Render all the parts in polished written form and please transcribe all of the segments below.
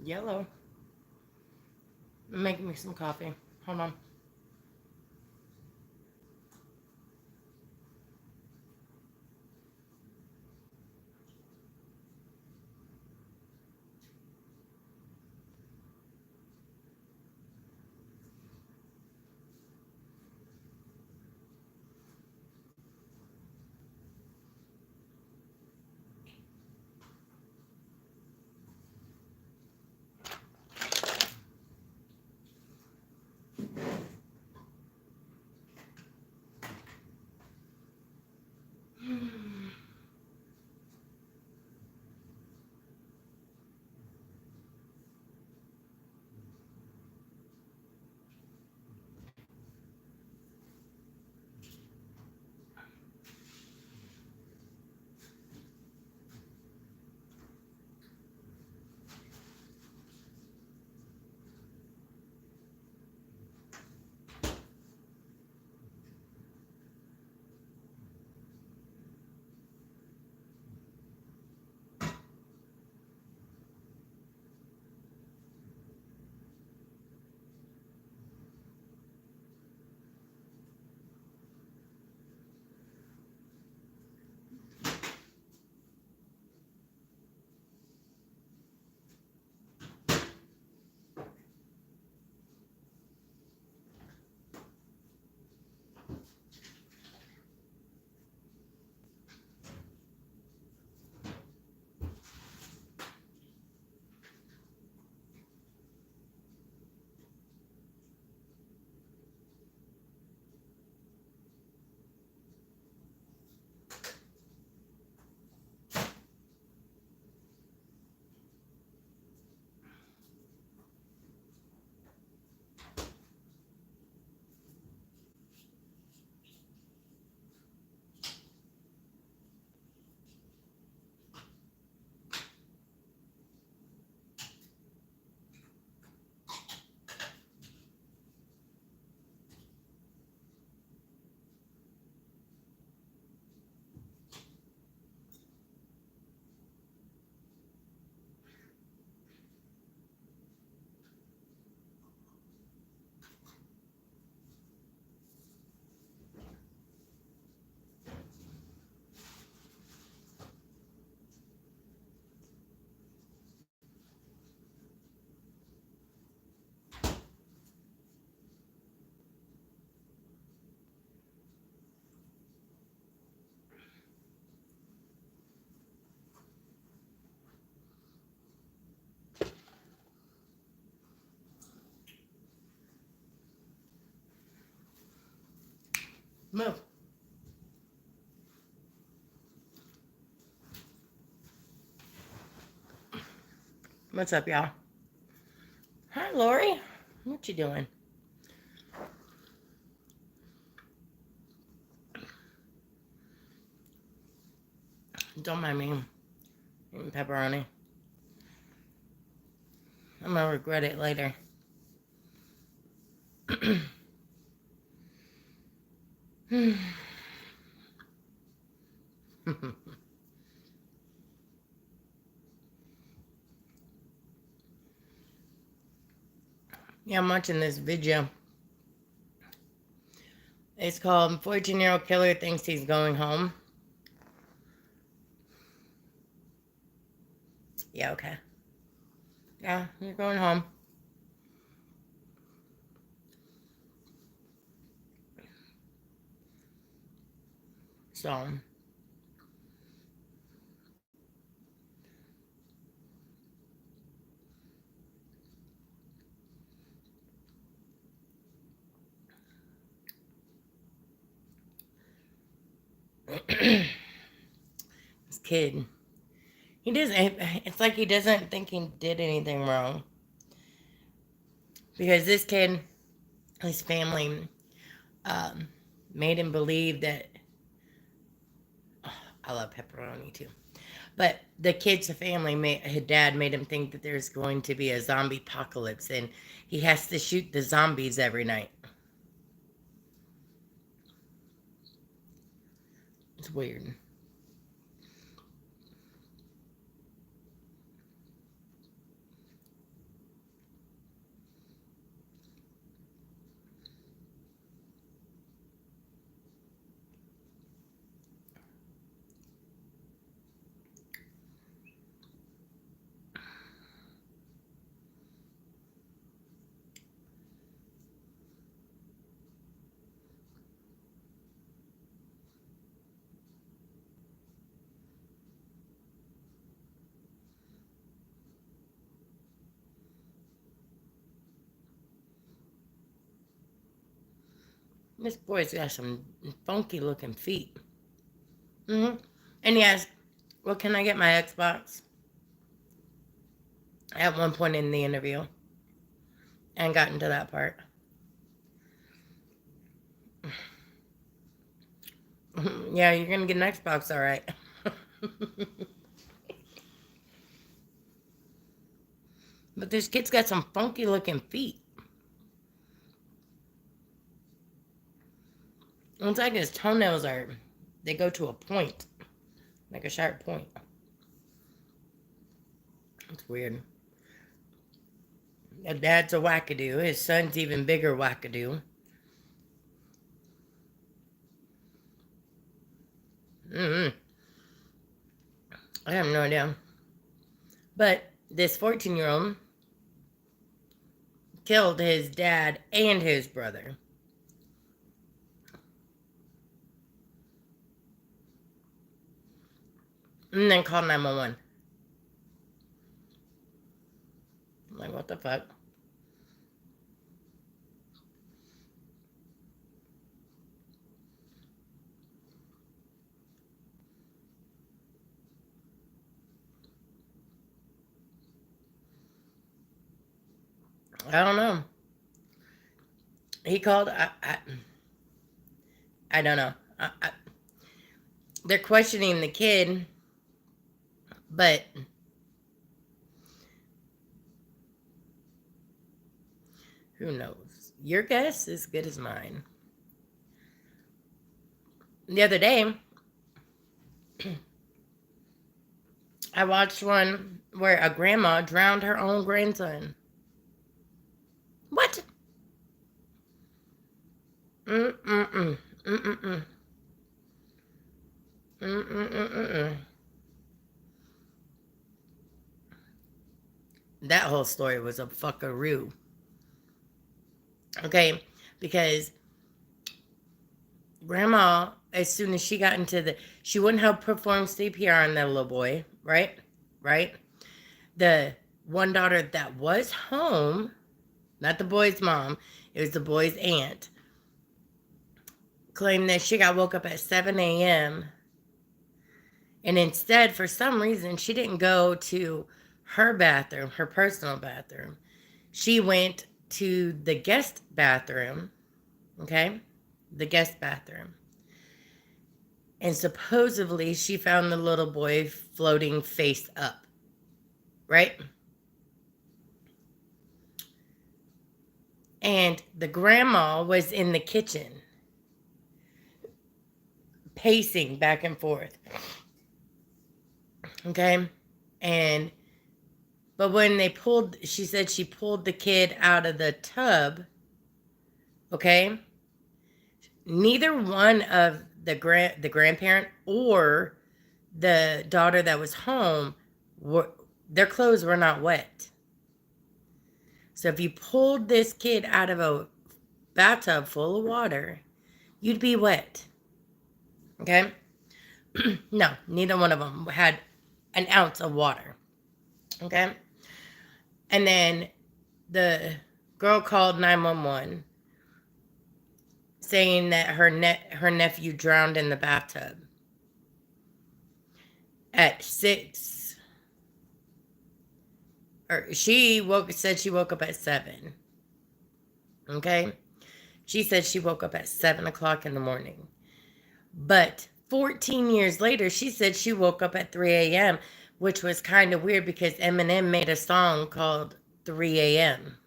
Yellow. Make me some coffee. Hold on. Move. What's up, y'all? Hi, Lori. What you doing? Don't mind me eating pepperoni. I'm gonna regret it later. Yeah, I'm watching this video. It's called 14-Year-Old Killer Thinks He's Going Home. Yeah, okay. Yeah, you're going home. So, this kid, he doesn't, it's like he doesn't think he did anything wrong. Because this kid, his family, um, made him believe that, oh, I love pepperoni too. But the kid's family, his dad made him think that there's going to be a zombie apocalypse and he has to shoot the zombies every night. It's weird. This boy's got some funky looking feet. And he asked, well, can I get my Xbox? At one point in the interview. And got into that part. Yeah, you're going to get an Xbox, all right. But this kid's got some funky looking feet. It's like his toenails they go to a point. Like a sharp point. It's weird. His dad's a wackadoo. His son's even bigger wackadoo. I have no idea. But this 14-year-old killed his dad and his brother. And then called 911. I'm like, what the fuck? I don't know. He called. I don't know. They're questioning the kid, but who knows? Your guess is as good as mine. The other day, I watched one where a grandma drowned her own grandson. What? Mm-mm-mm. Mm-mm-mm. Mm-mm-mm-mm. That whole story was a fuckaroo. Okay? Because grandma, as soon as she got into she wouldn't help perform CPR on that little boy, right? Right? The one daughter that was home, not the boy's mom, it was the boy's aunt, claimed that she got woke up at 7 a.m. And instead, for some reason, she didn't go to her bathroom, her personal bathroom. She went to the guest bathroom, okay? The guest bathroom. And supposedly she found the little boy floating face up, right? And the grandma was in the kitchen, pacing back and forth. Okay? And but when they pulled, she said she pulled the kid out of the tub, okay? Neither one of the grandparent or the daughter that was home were, their clothes were not wet. So if you pulled this kid out of a bathtub full of water, you'd be wet. Okay? No, neither one of them had an ounce of water. Okay? And then the girl called 911 saying that her nephew drowned in the bathtub at 6, or said she woke up at 7. Okay? She said she woke up at 7 o'clock in the morning. But 14 years later, she said she woke up at 3 a.m., which was kind of weird because Eminem made a song called 3 a.m.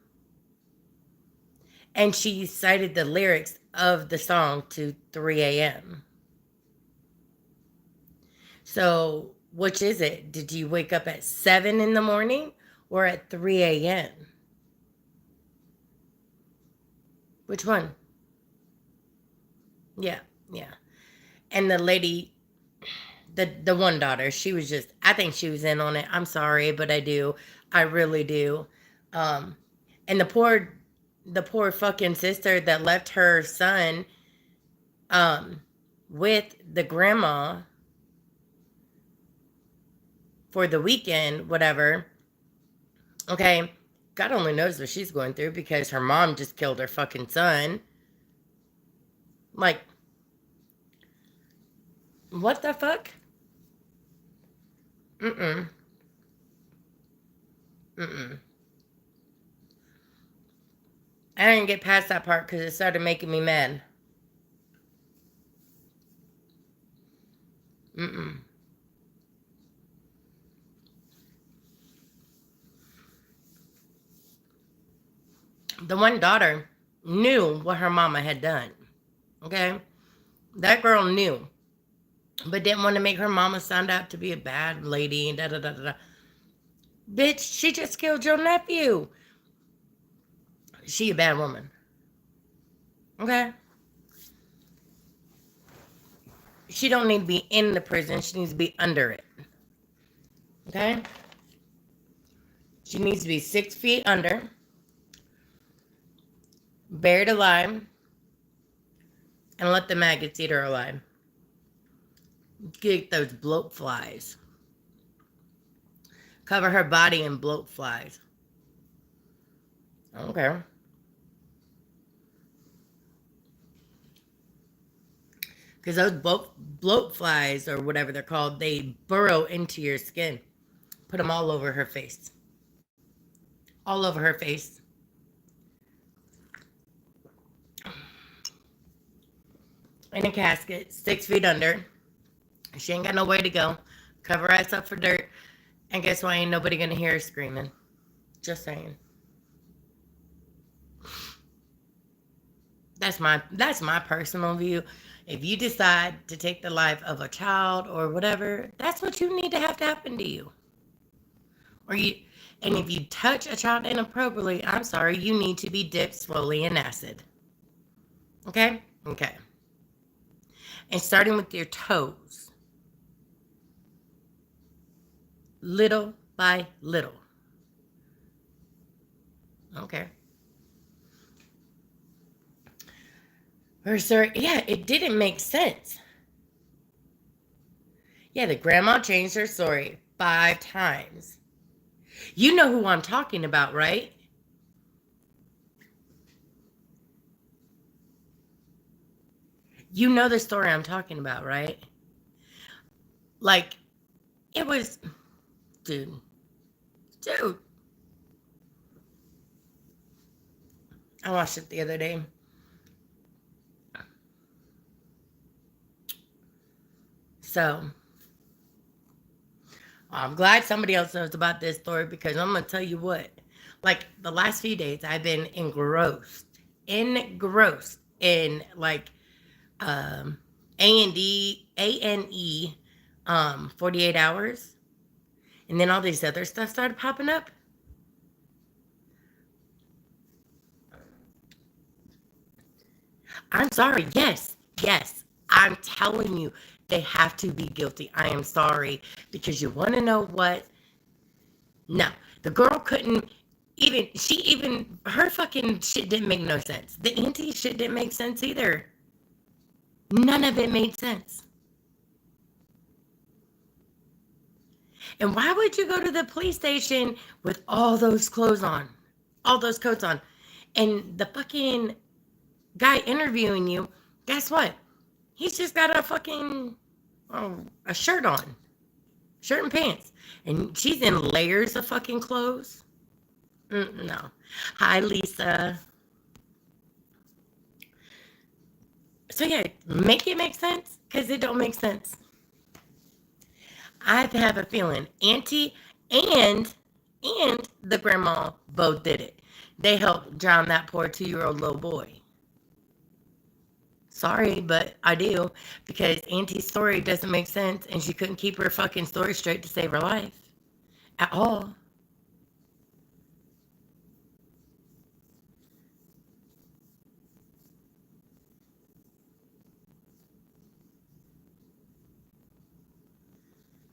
And she cited the lyrics of the song to 3 a.m. So, which is it? Did you wake up at 7 in the morning or at 3 a.m.? Which one? Yeah, yeah. And the lady, the one daughter, she was just, I think she was in on it. I'm sorry, but I do. I really do. Um, and the poor fucking sister that left her son um with the grandma for the weekend, whatever. Okay, God only knows what she's going through because her mom just killed her fucking son. Like, what the fuck? Mm-mm. Mm-mm. I didn't get past that part because it started making me mad. Mm-mm. The one daughter knew what her mama had done. Okay? That girl knew, but didn't want to make her mama sound out to be a bad lady. Da, da, da, da. Bitch, she just killed your nephew. She a bad woman. Okay? She don't need to be in the prison. She needs to be under it. Okay? She needs to be 6 feet under, buried alive, and let the maggots eat her alive. Get those bloat flies. Cover her body in bloat flies. Okay. Because those bloat flies, or whatever they're called, they burrow into your skin. Put them all over her face. All over her face. In a casket, 6 feet under. She ain't got no way to go. Cover her ass up for dirt. And guess what? Ain't nobody gonna hear her screaming. Just saying. That's my personal view. If you decide to take the life of a child or whatever, that's what you need to have to happen to you. Or you, and if you touch a child inappropriately, I'm sorry, you need to be dipped slowly in acid. Okay? Okay. And starting with your toes. Little by little. Okay. Her story, yeah, it didn't make sense. Yeah, the grandma changed her story 5 times. You know who I'm talking about, right? You know the story I'm talking about, right? Like, it was, dude, dude. I watched it the other day. So I'm glad somebody else knows about this story because I'm gonna tell you what. Like the last few days, I've been engrossed in like um A&E 48 hours, and then all these other stuff started popping up. I'm sorry. Yes, yes. I'm telling you, they have to be guilty. I am sorry because you want to know what? No, the girl couldn't even. She even her fucking shit didn't make no sense. The auntie shit didn't make sense either. None of it made sense. And why would you go to the police station with all those clothes on, all those coats on, and the fucking guy interviewing you? Guess what? He's just got a fucking a shirt on, shirt and pants, and she's in layers of fucking clothes. No. Hi, Lisa. So yeah, make it make sense because it don't make sense. I have a feeling Auntie and the grandma both did it. They helped drown that poor 2-year-old little boy. Sorry, but I do because Auntie's story doesn't make sense, and she couldn't keep her fucking story straight to save her life at all.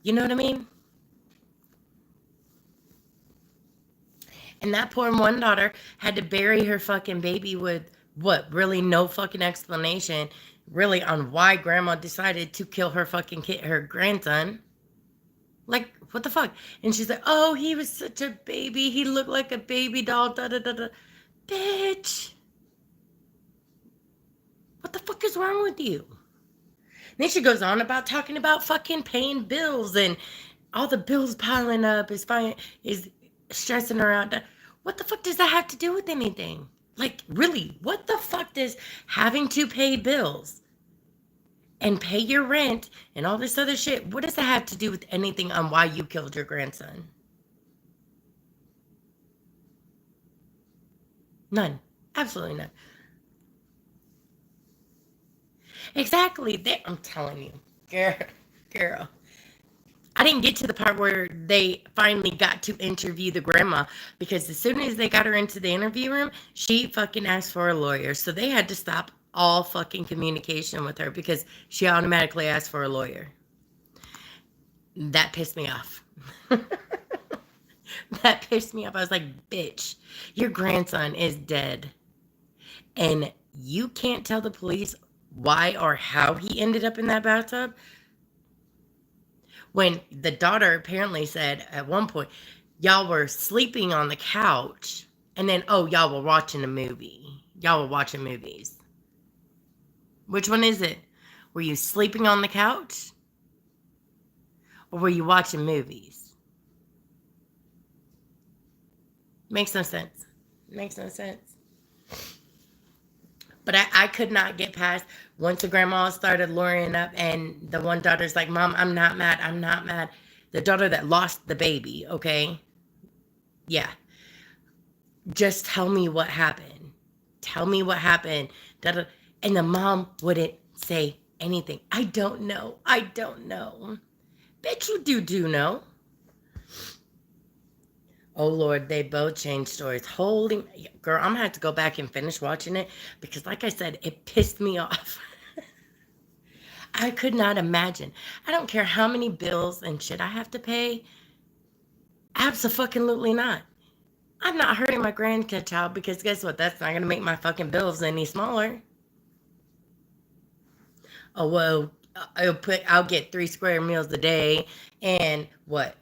You know what I mean? And that poor one daughter had to bury her fucking baby with what? Really no fucking explanation, really, on why grandma decided to kill her fucking kid, her grandson. Like, what the fuck? And she's like, oh, he was such a baby. He looked like a baby doll. Da da da da. Bitch, what the fuck is wrong with you? Then she goes on about talking about fucking paying bills and all the bills piling up is stressing her out. What the fuck does that have to do with anything? Like, really, what the fuck does having to pay bills and pay your rent and all this other shit, what does that have to do with anything on why you killed your grandson? None. Absolutely none. Exactly. I'm telling you, girl. I didn't get to the part where they finally got to interview the grandma because as soon as they got her into the interview room, she fucking asked for a lawyer. So they had to stop all fucking communication with her because she automatically asked for a lawyer. That pissed me off. That pissed me off. I was like, bitch, your grandson is dead. And you can't tell the police why or how he ended up in that bathtub? When the daughter apparently said at one point, y'all were sleeping on the couch, and then, oh, y'all were watching a movie. Y'all were watching movies. Which one is it? Were you sleeping on the couch? Or were you watching movies? Makes no sense. Makes no sense. But I could not get past once the grandma started luring up, and the one daughter's like, Mom, I'm not mad. I'm not mad. The daughter that lost the baby, okay? Yeah. Just tell me what happened. Tell me what happened. Da-da. And the mom wouldn't say anything. I don't know. I don't know. Bet you do know. Oh Lord, they both changed stories. Holy girl, I'm gonna have to go back and finish watching it because, like I said, it pissed me off. I could not imagine. I don't care how many bills and shit I have to pay. Absolutely not. I'm not hurting my grandchild because guess what? That's not gonna make my fucking bills any smaller. Oh well, I'll get 3 square meals a day and what?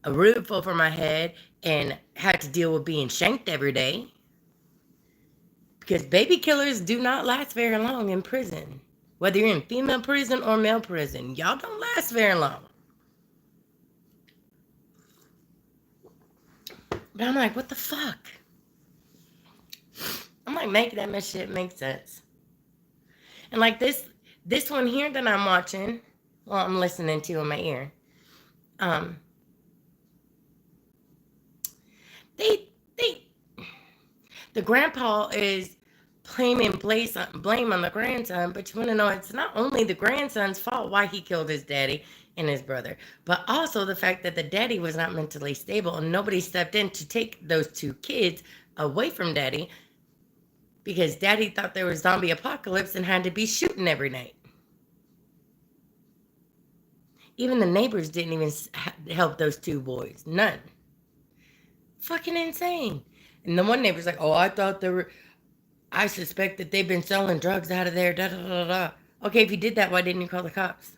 A roof over my head and had to deal with being shanked every day because baby killers do not last very long in prison. Whether you're in female prison or male prison, y'all don't last very long. But I'm like, what the fuck? I'm like, make that shit make sense. And like this one here that I'm watching, Well, I'm listening to in my ear. Um, they they the grandpa is blaming blame on the grandson, but you want to know it's not only the grandson's fault why he killed his daddy and his brother, but also the fact that the daddy was not mentally stable and nobody stepped in to take those two kids away from daddy because daddy thought there was zombie apocalypse and had to be shooting every night. Even the neighbors didn't even help those two boys. None. Fucking insane. And the one neighbor's like, oh, I thought they were, I suspect that they've been selling drugs out of there. Da da da da. Okay, if you did that, why didn't you call the cops?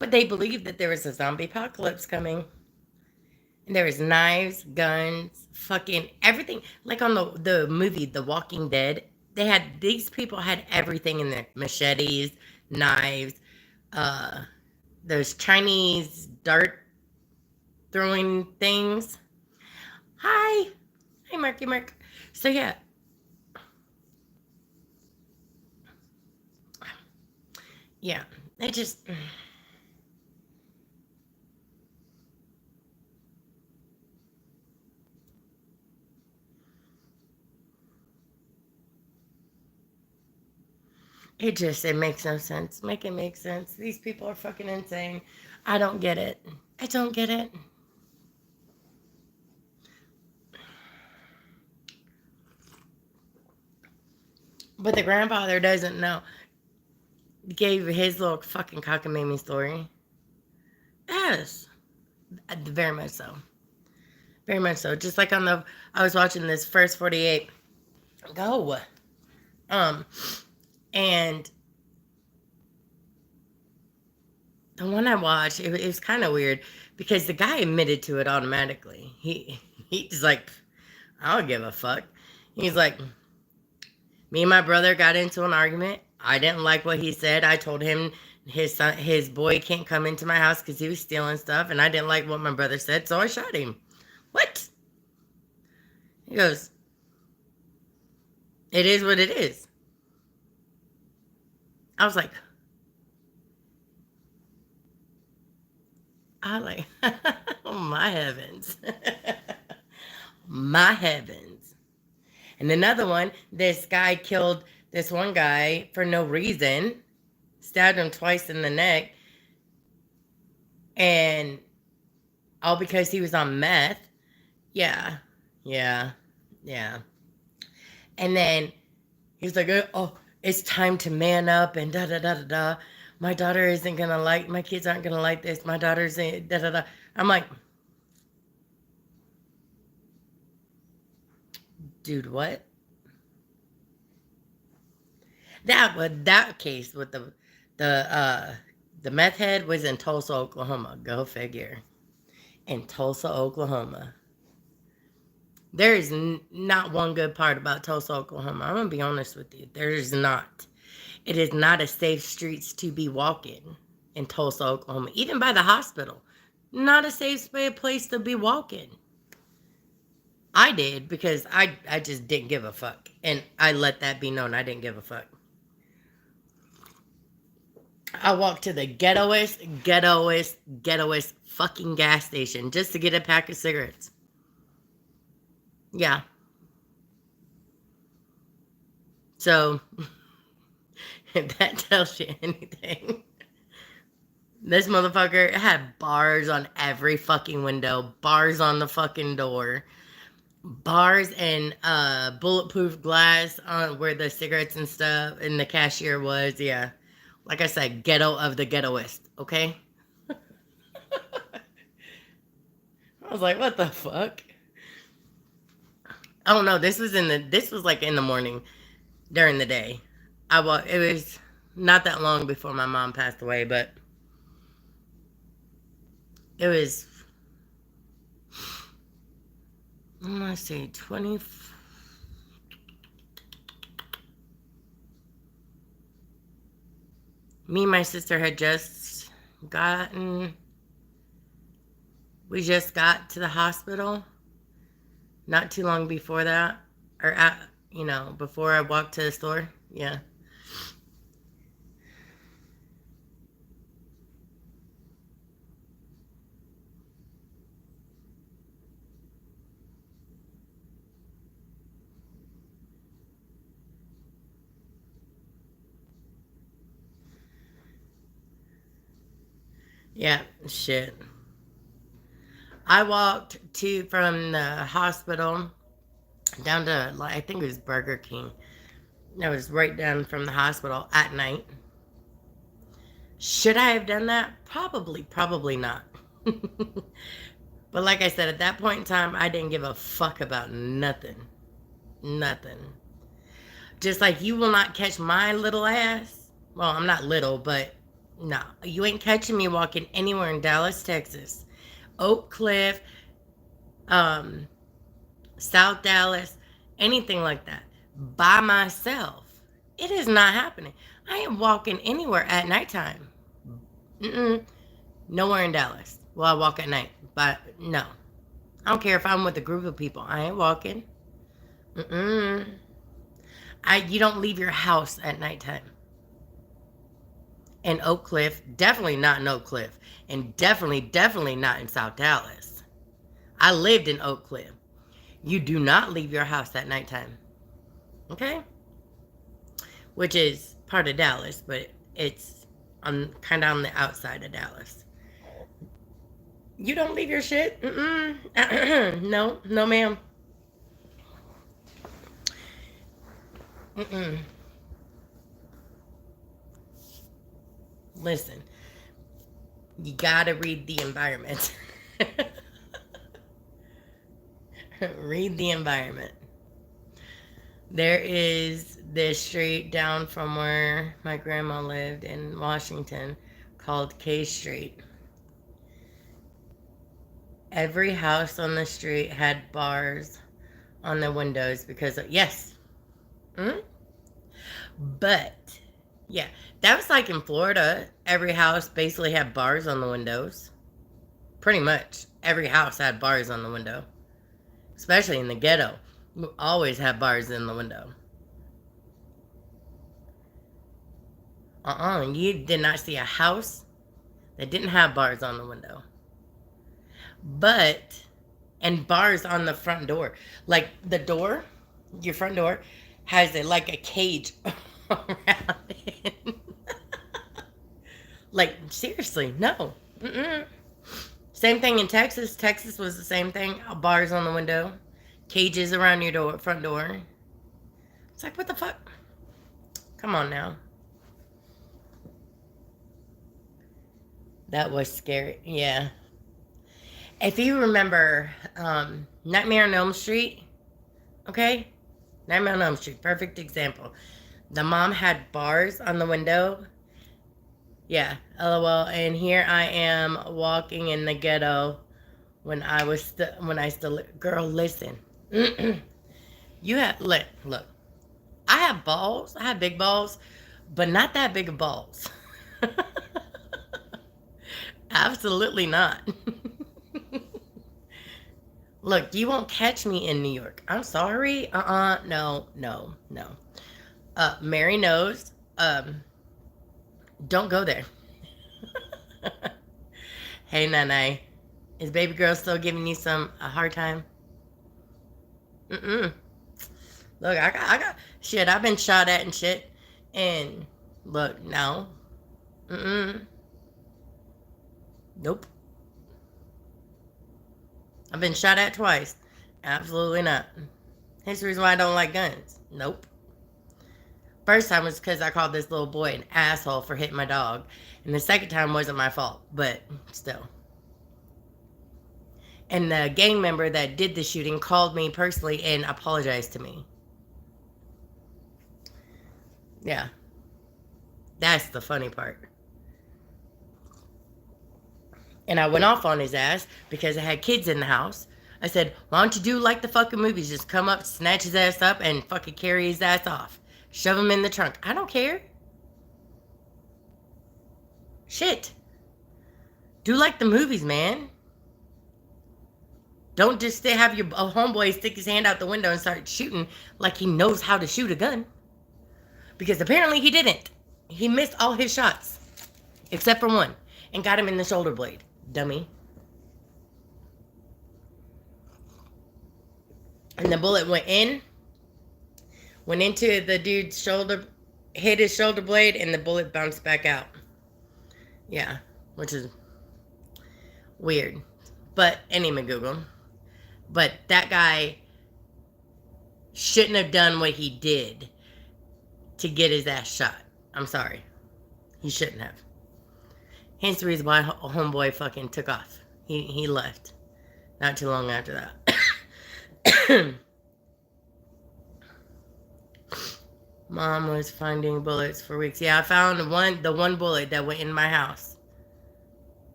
But they believed that there was a zombie apocalypse coming. And there was knives, guns, fucking everything. Like on the movie The Walking Dead, these people had everything in there. Machetes, knives, uh, those Chinese dart throwing things. Hi. Hi, Marky Mark. So yeah. Yeah. It just it makes no sense. Make it make sense. These people are fucking insane. I don't get it. I don't get it. But the grandfather doesn't know. Gave his little fucking cockamamie story. Yes. Very much so. Very much so. Just like I was watching this first 48. Go. Um, and the one I watched, it was kind of weird because the guy admitted to it automatically. He's like, I don't give a fuck. He's like, me and my brother got into an argument. I didn't like what he said. I told him his boy can't come into my house because he was stealing stuff, and I didn't like what my brother said, so I shot him. What? He goes, it is what it is. I was like, oh my heavens. My heavens. And another one, this guy killed this one guy for no reason, stabbed him twice in the neck, and all because he was on meth. Yeah, yeah, yeah. And then he was like, oh, it's time to man up and da da da da da. My daughter isn't gonna like, my kids aren't gonna like this. My daughter's in da da da. I'm like, dude, what? That case with the the meth head was in Tulsa, Oklahoma. Go figure. In Tulsa, Oklahoma. There is not one good part about Tulsa, Oklahoma. I'm gonna be honest with you. There is not. It is not a safe streets to be walking in Tulsa, Oklahoma. Even by the hospital, not a safe place to be walking. I did because I just didn't give a fuck, and I let that be known. I didn't give a fuck. I walked to the ghettoest fucking gas station just to get a pack of cigarettes. Yeah. So, if that tells you anything, this motherfucker had bars on every fucking window, bars on the fucking door, bars and bulletproof glass on where the cigarettes and stuff and the cashier was. Yeah. Like I said, ghetto of the ghettoest, okay? I was like, what the fuck? I don't know. This was like in the morning during the day. It was not that long before my mom passed away, but it was, let's see, 20. Me and my sister had just gotten, we just got to the hospital not too long before that, or before I walked to the store. Yeah. Yeah, shit. I walked from the hospital down to, like, I think it was Burger King. That was right down from the hospital at night. Should I have done that? Probably, probably not. But like I said, at that point in time, I didn't give a fuck about nothing. Nothing. Just like you will not catch my little ass. Well, I'm not little, but no. You ain't catching me walking anywhere in Dallas, Texas. Oak Cliff, um, South Dallas, anything like that. By myself. It is not happening. I ain't walking anywhere at nighttime. Mm-mm. Nowhere in Dallas. Well, I walk at night, but no. I don't care if I'm with a group of people. I ain't walking. Mm-mm. You don't leave your house at nighttime. In Oak Cliff, definitely not in Oak Cliff, and definitely not in South Dallas. I lived in Oak Cliff. You do not leave your house at nighttime. Okay? Which is part of Dallas, but it's kind of on the outside of Dallas. You don't leave your shit? Mm-mm. No, no, ma'am. Mm-mm. Listen, you gotta read the environment. Read the environment. There is this street down from where my grandma lived in Washington called K Street. Every house on the street had bars on the windows because of, yes. Mm? But, yeah, that was like in Florida. Every house basically had bars on the windows. Pretty much. Every house had bars on the window. Especially in the ghetto. We always had bars in the window. You did not see a house that didn't have bars on the window. But, and bars on the front door. Like the door, your front door, has like a cage around it. Like, seriously, no. Mm-mm. Same thing in Texas. Texas was the same thing. Bars on the window, cages around your front door. It's like, what the fuck? Come on now. That was scary. Yeah. If you remember Nightmare on Elm Street, okay? Nightmare on Elm Street, perfect example. The mom had bars on the window. Yeah, lol. And here I am walking in the ghetto when I still, girl, listen. You have, look. I have balls. I have big balls, but not that big of balls. Absolutely not. Look, you won't catch me in New York. I'm sorry. No, no, no. Mary knows. Don't go there. Hey, Nana. Is baby girl still giving you a hard time? Mm-mm. Look, I got shit. I've been shot at and shit. And look, no. Mm-mm. Nope. I've been shot at twice. Absolutely not. Here's the reason why I don't like guns. Nope. First time was because I called this little boy an asshole for hitting my dog. And the second time wasn't my fault, but still. And the gang member that did the shooting called me personally and apologized to me. Yeah. That's the funny part. And I went off on his ass because I had kids in the house. I said, why don't you do like the fucking movies? Just come up, snatch his ass up, and fucking carry his ass off. Shove him in the trunk. I don't care. Shit. Do like the movies, man. Don't just have your homeboy stick his hand out the window and start shooting like he knows how to shoot a gun. Because apparently he didn't. He missed all his shots. Except for one. And got him in the shoulder blade. Dummy. And the bullet went into the dude's shoulder, hit his shoulder blade, and the bullet bounced back out. Yeah, which is Weird. But anyway, Google. But that guy shouldn't have done what he did to get his ass shot. I'm sorry. He shouldn't have. Hence the reason why homeboy fucking took off. He left not too long after that. Mom was finding bullets for weeks. Yeah, I found the one bullet that went in my house.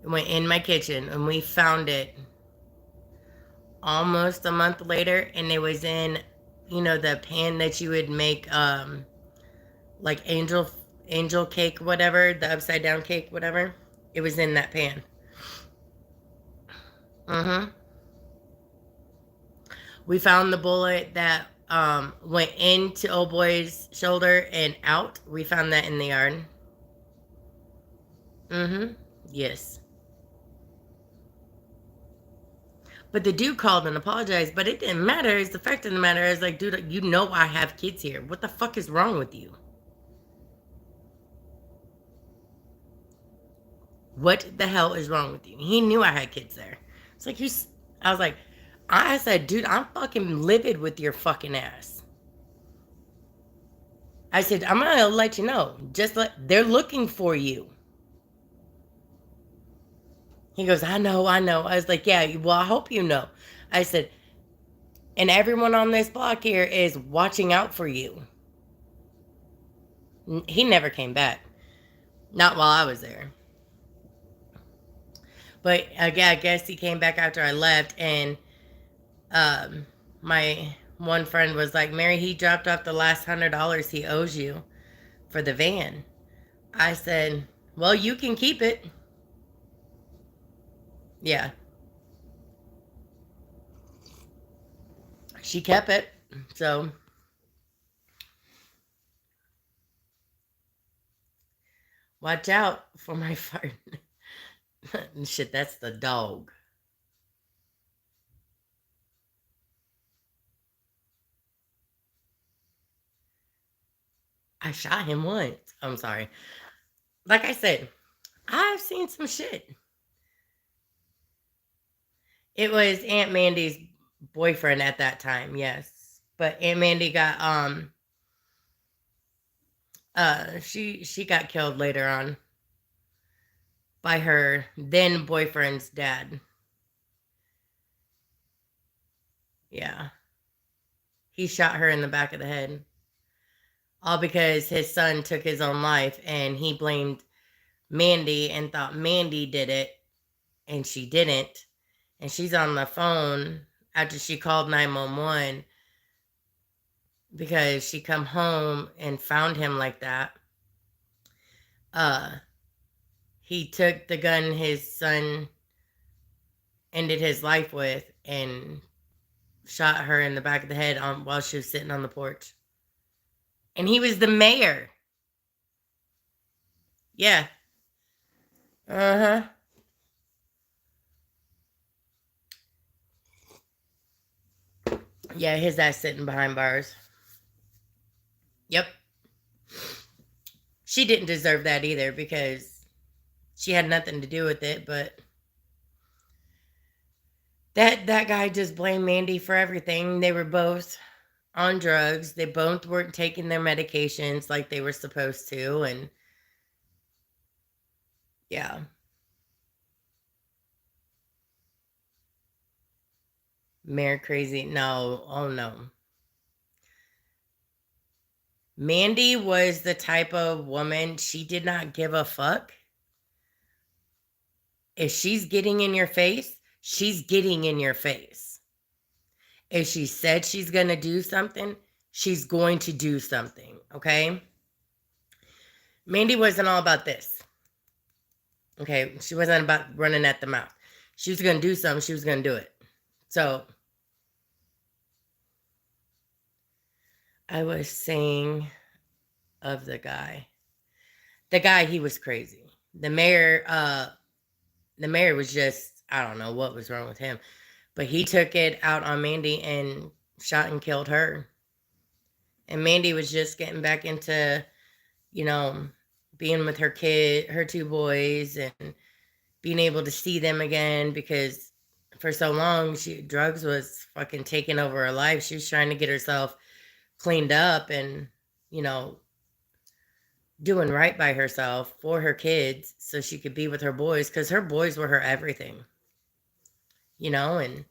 It went in my kitchen, and we found it almost a month later, and it was in, the pan that you would make, like angel cake, whatever, the upside down cake, whatever. It was in that pan. Mm-hmm. We found the bullet that went into old boy's shoulder and out. We found that in the yard. Mm-hmm. Yes. But the dude called and apologized, but it didn't matter. It's the fact of the matter is, like, dude, you know I have kids here. What the fuck is wrong with you? What the hell is wrong with you? He knew I had kids there. It's like, I was like, I said, dude, I'm fucking livid with your fucking ass. I said, I'm gonna let you know. They're looking for you. He goes, I know. I was like, yeah, well, I hope you know. I said, and everyone on this block here is watching out for you. He never came back. Not while I was there. But again, I guess he came back after I left, and my one friend was like, Mary, he dropped off the last $100 he owes you for the van. I said, well, you can keep it. Yeah. She kept it. So watch out for my fart. Shit, that's the dog. I shot him once. I'm sorry. Like I said, I've seen some shit. It was Aunt Mandy's boyfriend at that time, yes. But Aunt Mandy got she got killed later on by her then boyfriend's dad. Yeah. He shot her in the back of the head. All because his son took his own life, and he blamed Mandy and thought Mandy did it, and she didn't. And she's on the phone after she called 911 because she come home and found him like that. He took the gun his son ended his life with and shot her in the back of the head while she was sitting on the porch. And he was the mayor. Yeah. Uh-huh. Yeah, his ass sitting behind bars. Yep. She didn't deserve that either because she had nothing to do with it, but that guy just blamed Mandy for everything. They were both on drugs. They both weren't taking their medications like they were supposed to, and yeah. Mayor crazy. No, oh no. Mandy was the type of woman, she did not give a fuck. If she's getting in your face, she's getting in your face. If she said she's going to do something, she's going to do something, okay? Mandy wasn't all about this. Okay, she wasn't about running at the mouth. She was going to do something, she was going to do it. So, I was saying of the guy. The guy, he was crazy. The mayor was just, I don't know what was wrong with him. But he took it out on Mandy and shot and killed her. And Mandy was just getting back into, being with her two boys and being able to see them again, because for so long drugs was fucking taking over her life. She was trying to get herself cleaned up and, you know, doing right by herself for her kids so she could be with her boys, because her boys were her everything, you know, and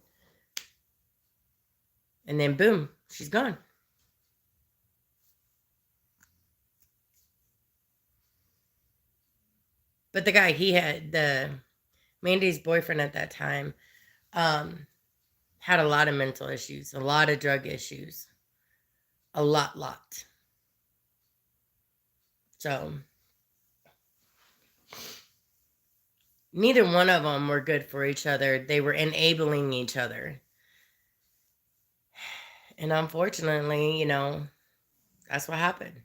then boom, she's gone. But the guy, he had Mandy's boyfriend at that time, had a lot of mental issues, a lot of drug issues, a lot. So neither one of them were good for each other. They were enabling each other. And unfortunately, you know, that's what happened.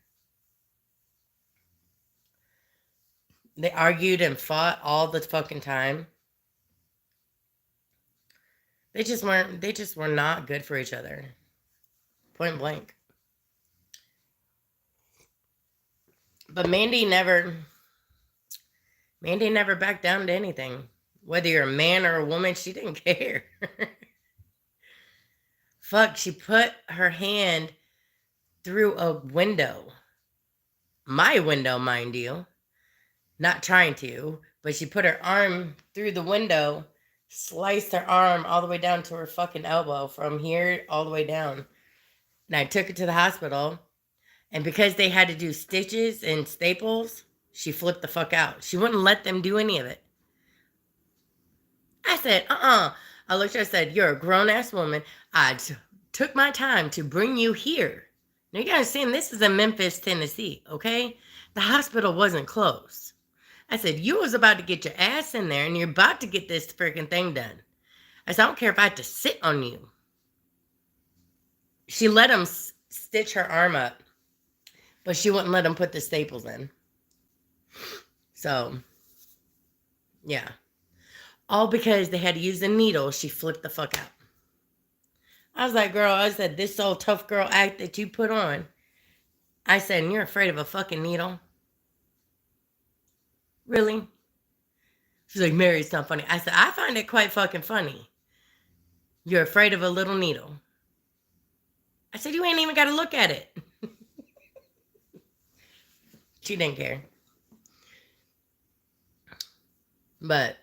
They argued and fought all the fucking time. They just were not good for each other. Point blank. But Mandy never backed down to anything. Whether you're a man or a woman, she didn't care. Fuck, she put her hand through a window. My window, mind you. Not trying to, but she put her arm through the window, sliced her arm all the way down to her fucking elbow, from here all the way down. And I took her to the hospital. And because they had to do stitches and staples, she flipped the fuck out. She wouldn't let them do any of it. I said, I looked at her and said, you're a grown-ass woman. I took my time to bring you here. Now, you gotta understand, this is in Memphis, Tennessee, okay? The hospital wasn't closed. I said, you was about to get your ass in there, and you're about to get this freaking thing done. I said, I don't care if I have to sit on you. She let him stitch her arm up, but she wouldn't let him put the staples in. So, yeah. All because they had to use the needle. She flipped the fuck out. I was like, girl, I said, this old tough girl act that you put on. I said, and you're afraid of a fucking needle? Really? She's like, Mary, it's not funny. I said, I find it quite fucking funny. You're afraid of a little needle. I said, you ain't even got to look at it. She didn't care. But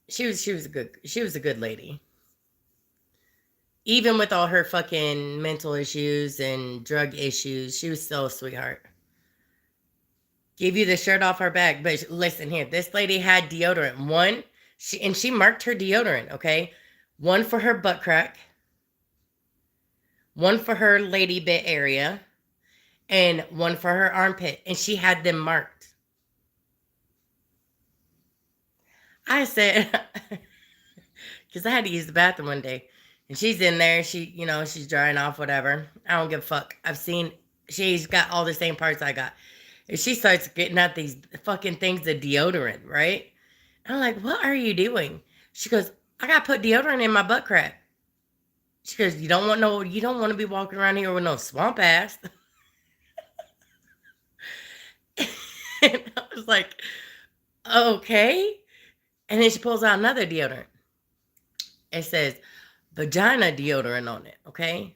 she was a good lady. Even with all her fucking mental issues and drug issues, she was still a sweetheart. Give you the shirt off her back. But listen here, this lady had deodorant. She marked her deodorant, okay? One for her butt crack, one for her lady bit area, and one for her armpit. And she had them marked. I said, because I had to use the bathroom one day. And she's in there. She's drying off, whatever. I don't give a fuck. She's got all the same parts I got. And she starts getting out these fucking things of deodorant, right? And I'm like, what are you doing? She goes, I got to put deodorant in my butt crack. She goes, you don't want to be walking around here with no swamp ass. And I was like, okay. And then she pulls out another deodorant. It says vagina deodorant on it, okay?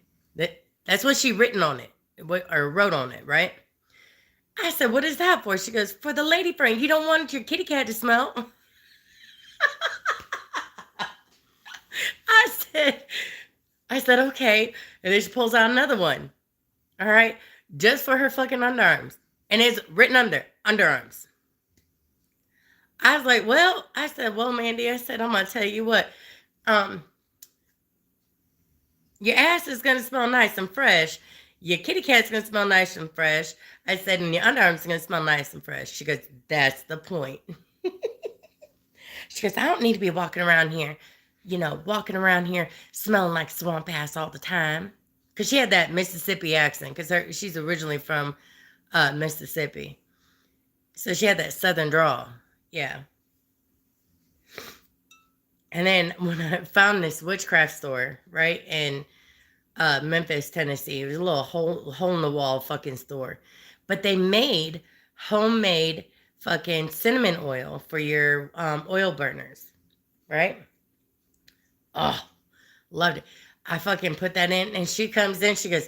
That's what she wrote on it, right? I said, what is that for? She goes, for the lady friend. You don't want your kitty cat to smell. I said, okay. And then she pulls out another one. All right. Just for her fucking underarms. And it's written underarms. I was like, well, Mandy, I'm going to tell you what. Your ass is going to smell nice and fresh. Your kitty cat's going to smell nice and fresh. I said, and your underarms are going to smell nice and fresh. She goes, that's the point. She goes, I don't need to be walking around here smelling like swamp ass all the time. Because she had that Mississippi accent, because she's originally from Mississippi. So she had that southern drawl. Yeah. And then when I found this witchcraft store, right, in Memphis, Tennessee, it was a little hole in the wall fucking store. But they made homemade fucking cinnamon oil for your oil burners, right? Oh, loved it. I fucking put that in, and she comes in. She goes,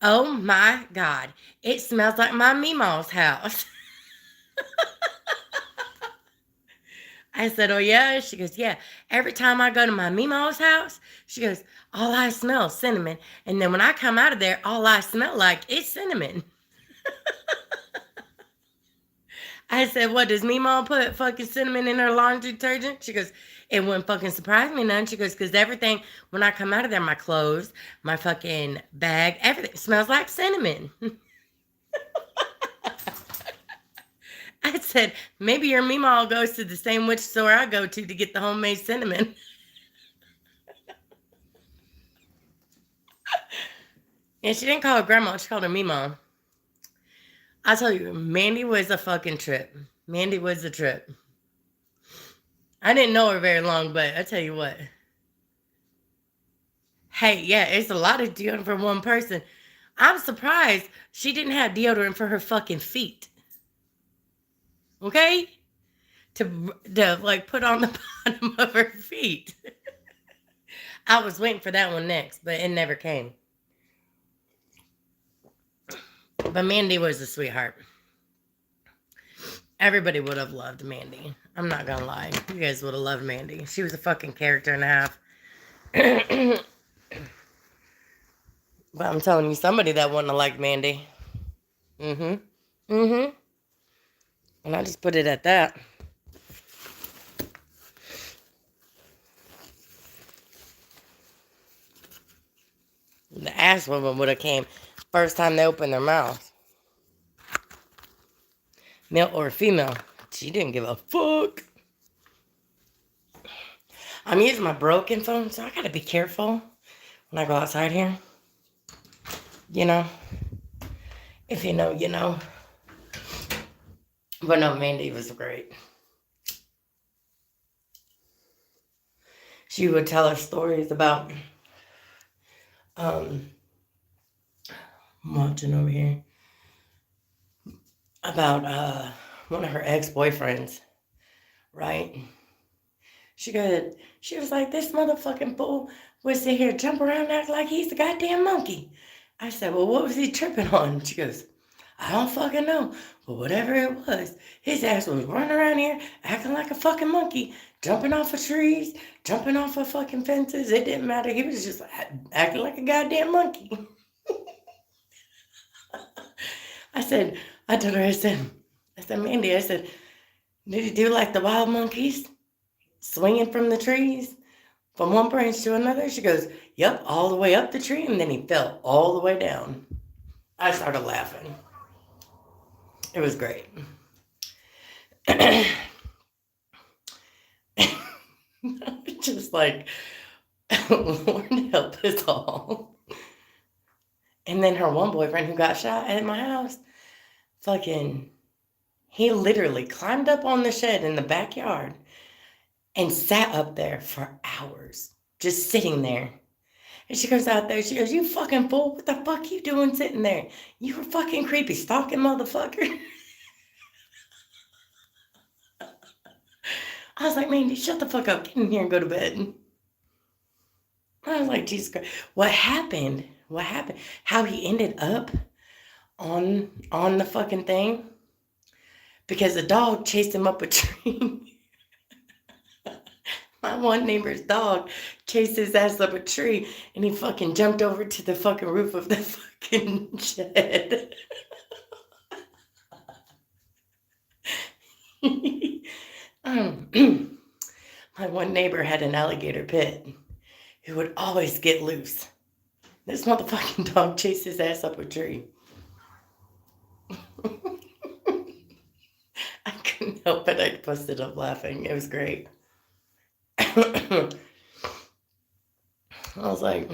"Oh my god, it smells like my Meemaw's house." I said, "Oh yeah." She goes, "Yeah. Every time I go to my Meemaw's house, she goes, all I smell is cinnamon, and then when I come out of there, all I smell like is cinnamon." I said, "What, does Meemaw put fucking cinnamon in her laundry detergent?" She goes, "It wouldn't fucking surprise me none." She goes, "Because everything, when I come out of there, my clothes, my fucking bag, everything smells like cinnamon." I said, "Maybe your Meemaw goes to the same witch store I go to get the homemade cinnamon." And she didn't call her grandma, she called her Meemaw. I tell you, Mandy was a fucking trip. Mandy was a trip. I didn't know her very long, but I tell you what. Hey, yeah, it's a lot of deodorant for one person. I'm surprised she didn't have deodorant for her fucking feet. Okay? To like put on the bottom of her feet. I was waiting for that one next, but it never came. But Mandy was a sweetheart. Everybody would have loved Mandy. I'm not gonna lie. You guys would have loved Mandy. She was a fucking character and a half. But I'm telling you, somebody that wouldn't have liked Mandy. Mm-hmm. Mm-hmm. And I just put it at that. The ass woman would have came first time they opened their mouth. Male or female. She didn't give a fuck. I'm using my broken phone, so I gotta be careful when I go outside here. You know? If you know, you know. But no, Mandy was great. She would tell us stories about I'm watching over here. About one of her ex-boyfriends, right? She was like, "This motherfucking fool would sit here, jump around, and act like he's the goddamn monkey." I said, "Well, what was he tripping on?" She goes, "I don't fucking know. But whatever it was, his ass was running around here acting like a fucking monkey, jumping off of trees, jumping off of fucking fences. It didn't matter. He was just acting like a goddamn monkey." I told her, I said, "Mandy," I said, "did he do like the wild monkeys? Swinging from the trees from one branch to another?" She goes, "Yep, all the way up the tree, and then he fell all the way down." I started laughing. It was great. Just like, Lord help us all. And then her one boyfriend who got shot at my house, fucking, he literally climbed up on the shed in the backyard and sat up there for hours, just sitting there. And she goes out there, she goes, "You fucking fool, what the fuck you doing sitting there? You were fucking creepy, stalking motherfucker." I was like, "Man, you shut the fuck up, get in here and go to bed." I was like, Jesus Christ. What happened? What happened? How he ended up on the fucking thing? Because the dog chased him up a tree. My one neighbor's dog chased his ass up a tree, and he fucking jumped over to the fucking roof of the fucking shed. My one neighbor had an alligator pit who would always get loose. This motherfucking dog chased his ass up a tree. I couldn't help it. I busted up laughing. It was great. I was like,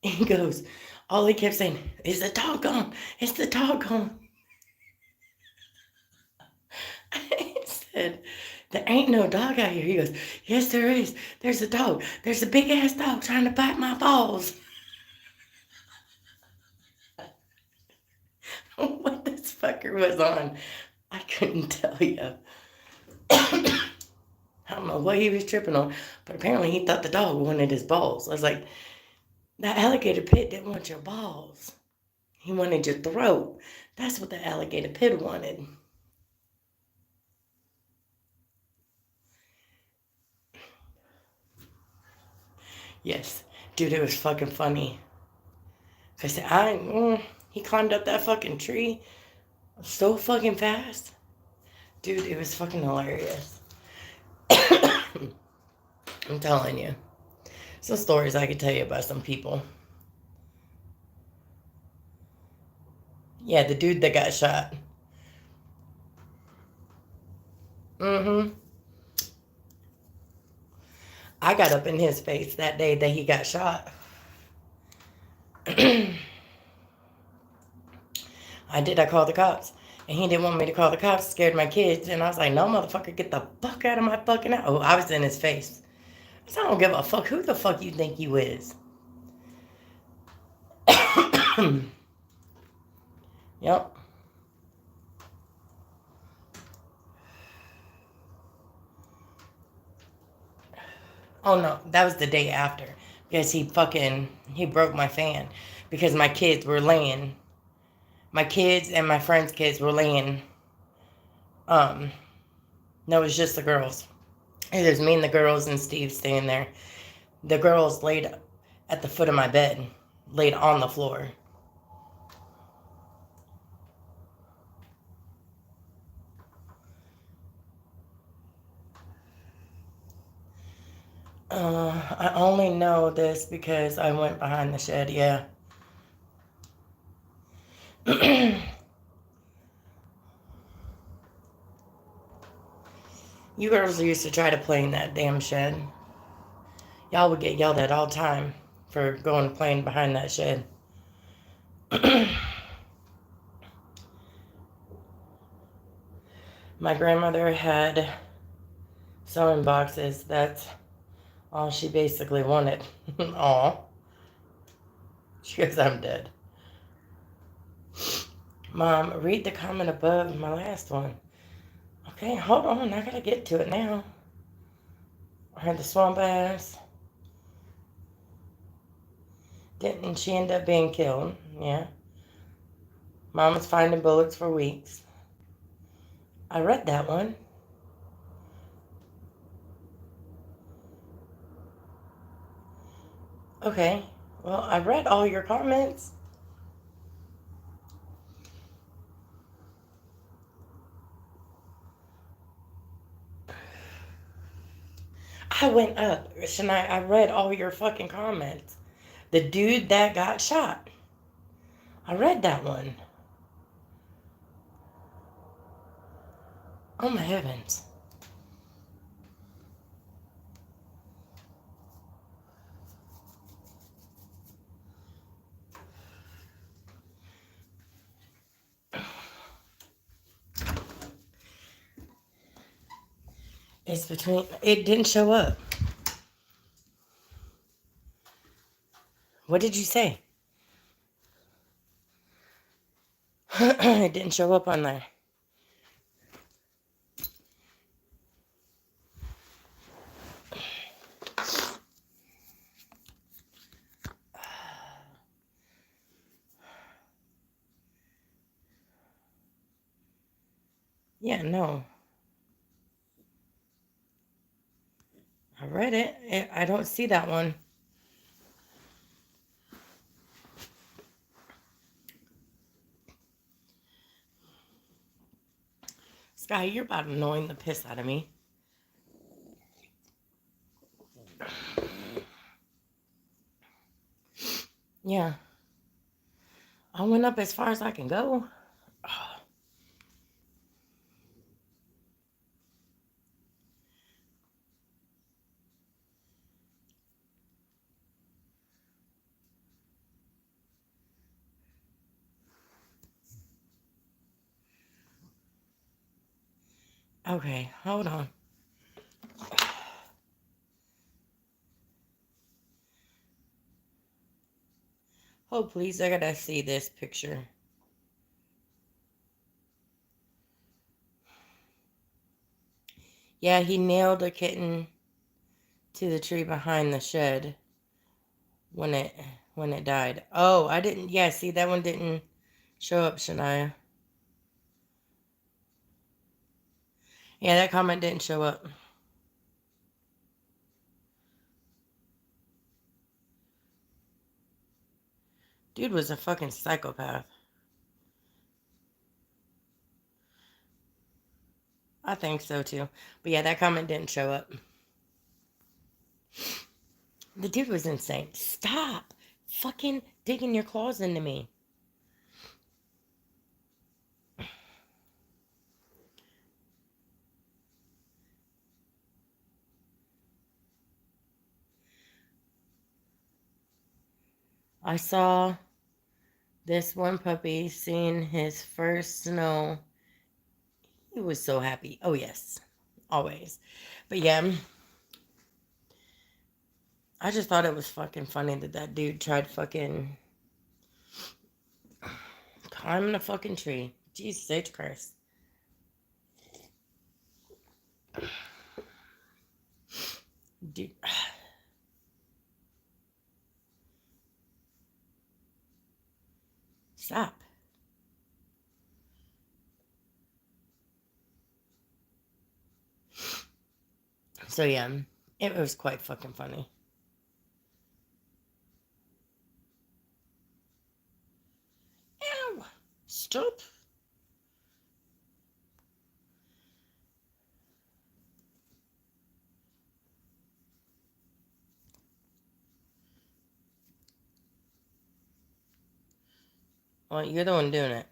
he goes, all he kept saying, "Is the dog gone? Is the dog gone?" I said, "There ain't no dog out here." He goes, "Yes, there is. There's a dog. There's a big ass dog trying to bite my balls." what this fucker was on. I couldn't tell you. I don't know what he was tripping on, but apparently he thought the dog wanted his balls. I was like, that alligator pit didn't want your balls. He wanted your throat. That's what the alligator pit wanted. Yes, dude, it was fucking funny. Cause he climbed up that fucking tree so fucking fast. Dude, it was fucking hilarious. I'm telling you. Some stories I could tell you about some people. Yeah, the dude that got shot. Mm-hmm. I got up in his face that day that he got shot. I did. I called the cops. And he didn't want me to call the cops, scared my kids. And I was like, no, motherfucker, get the fuck out of my fucking house. Oh, I was in his face. I said, I don't give a fuck who the fuck you think you is. Yep. Oh no, that was the day after. Because he broke my fan. Because my kids and my friends' kids were laying, um, no, it was just the girls. It was me and the girls and Steve staying there. The girls laid at the foot of my bed, laid on the floor. I only know this because I went behind the shed, yeah. You girls used to try to play in that damn shed. Y'all would get yelled at all the time for going playing behind that shed. My grandmother had sewing boxes. That's all she basically wanted. Aw. She goes, I'm dead. Mom, read the comment above my last one. Okay, hold on. I gotta get to it now. I heard the swamp ass. Didn't she end up being killed? Yeah. Mom was finding bullets for weeks. I read that one. Okay. Well, I read all your comments. I went up. Shania, I read all your fucking comments. The dude that got shot. I read that one. Oh my heavens. It's between. It didn't show up. What did you say? It didn't show up on there. Yeah, no. I read it. I don't see that one. Sky, you're about annoying the piss out of me. Yeah. I went up as far as I can go. Okay, hold on. Oh, please, I gotta see this picture. Yeah, he nailed a kitten to the tree behind the shed when it when it died. Oh, I didn't. Yeah, see that one didn't show up, Shania. Yeah, that comment didn't show up. Dude was a fucking psychopath. I think so too. But yeah, that comment didn't show up. The dude was insane. Stop fucking digging your claws into me. I saw this one puppy seeing his first snow. He was so happy. Oh, yes. Always. But yeah, I just thought it was fucking funny that that dude tried fucking climbing a fucking tree. Jesus H. Christ. Dude. Stop. So yeah, it was quite fucking funny. Ow! Stop. Well, you're the one doing it.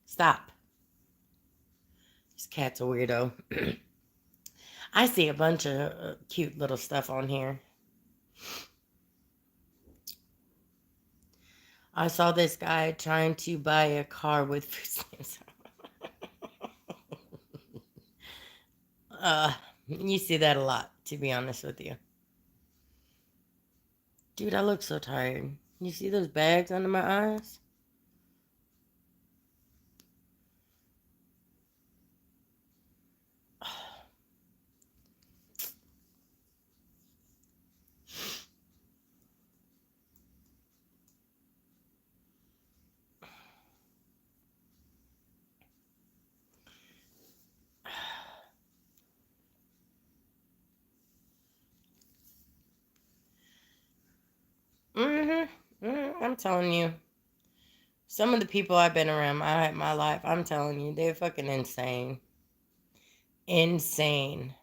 Stop. This cat's a weirdo. I see a bunch of cute little stuff on here. I saw this guy trying to buy a car with food stamps. You see that a lot, to be honest with you. Dude, I look so tired. You see those bags under my eyes? I'm telling you. Some of the people I've been around my life, I'm telling you, they're fucking insane. Insane.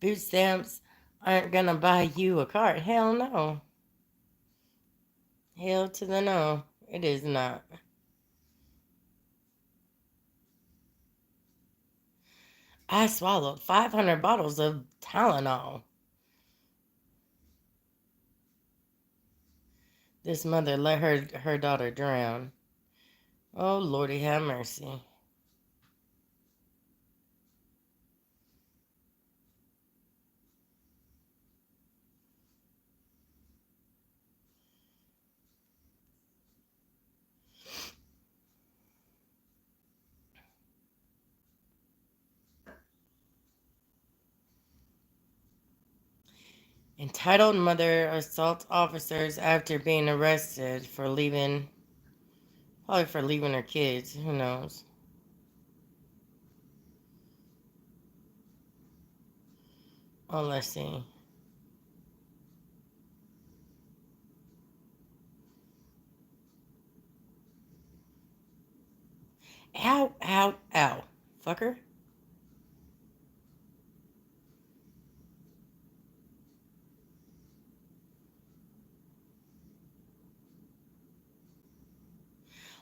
Food stamps aren't gonna buy you a car. Hell no. Hell to the no. It is not. I swallowed 500 bottles of Tylenol. This mother let her daughter drown. Oh, Lordy, have mercy. Entitled mother assaults officers after being arrested for leaving, probably for leaving her kids. Who knows? Oh, let's see. Ow, ow, ow. Fucker.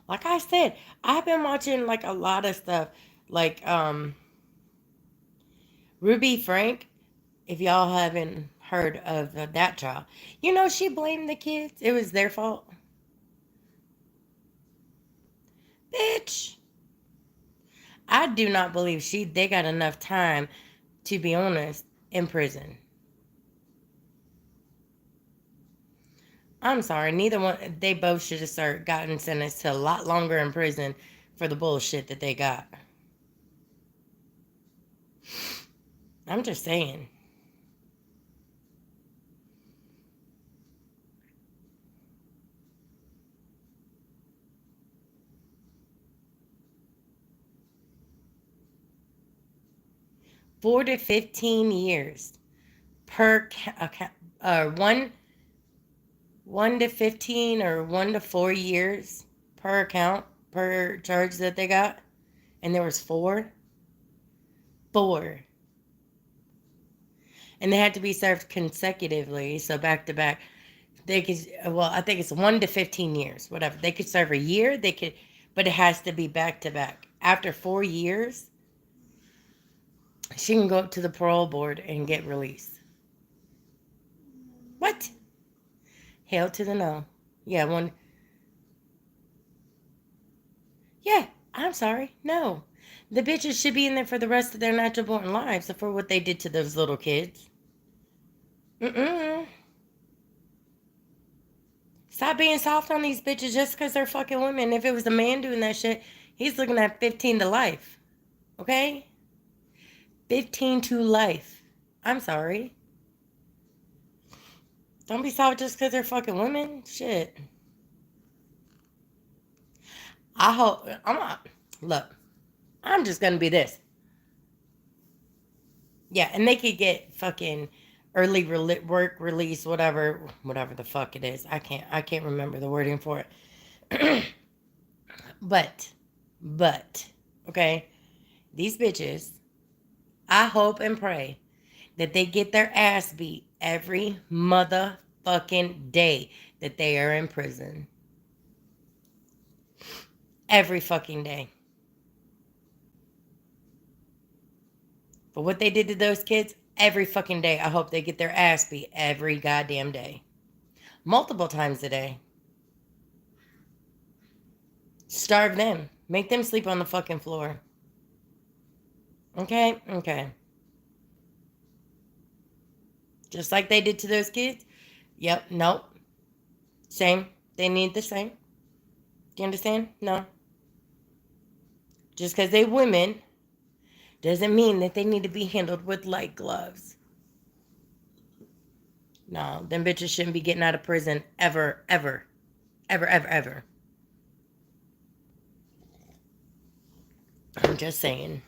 Like I said, I've been watching like a lot of stuff. Like Ruby Frank, if y'all haven't heard of that trial. You know she blamed the kids. It was their fault. Bitch. I do not believe they got enough time, to be honest, in prison. I'm sorry, neither one. They both should have gotten sentenced to a lot longer in prison for the bullshit that they got. I'm just saying. Four to 15 years per one 1 to 15 or 1 to 4 years per account per charge that they got, and there was four, and they had to be served consecutively, so back to back. They could, well, I think it's 1 to 15 years, whatever. They could serve a year. They could, but it has to be back to back. After 4 years, she can go up to the parole board and get released. What? Hell to the no. Yeah, one. Yeah, I'm sorry. No. The bitches should be in there for the rest of their natural born lives for what they did to those little kids. Mm-mm. Stop being soft on these bitches just because they're fucking women. If it was a man doing that shit, he's looking at 15 to life. Okay? 15 to life. I'm sorry. Don't be soft just because they're fucking women. Shit. I hope. I'm not. Look, I'm just going to be this. Yeah, and they could get fucking early work release, whatever the fuck it is. I can't remember the wording for it. but, okay, these bitches, I hope and pray that they get their ass beat every motherfucking day that they are in prison. Every fucking day. For what they did to those kids, every fucking day. I hope they get their ass beat every goddamn day. Multiple times a day. Starve them. Make them sleep on the fucking floor. Okay? Okay. Just like they did to those kids. Yep. Nope. Same. They need the same. Do you understand? No. Just because they women doesn't mean that they need to be handled with light gloves. No, them bitches shouldn't be getting out of prison ever, ever, ever, ever, ever. I'm just saying.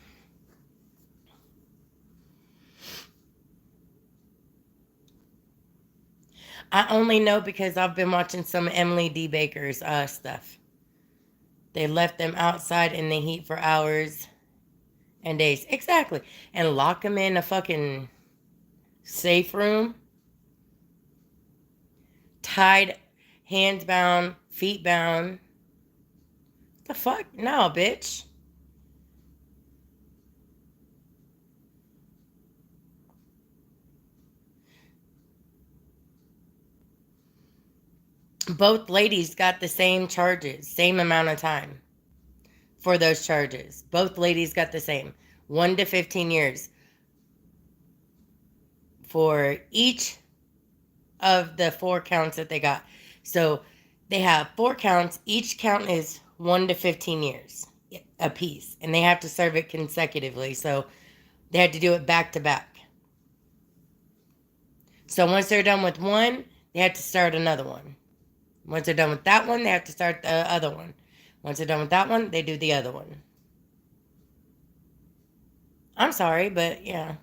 I only know because I've been watching some Emily D. Baker's stuff. They left them outside in the heat for hours and days. Exactly. And lock them in a fucking safe room. Tied, hands bound, feet bound. The fuck? No, bitch. Both ladies got the same charges, same amount of time for those charges. Both ladies got the same 1 to 15 years for each of the 4 counts that they got. So they have 4 counts. Each count is 1 to 15 years a piece, and they have to serve it consecutively. So they had to do it back to back. So once they're done with one, they have to start another one. Once they're done with that one, they have to start the other one. Once they're done with that one, they do the other one. I'm sorry, but yeah.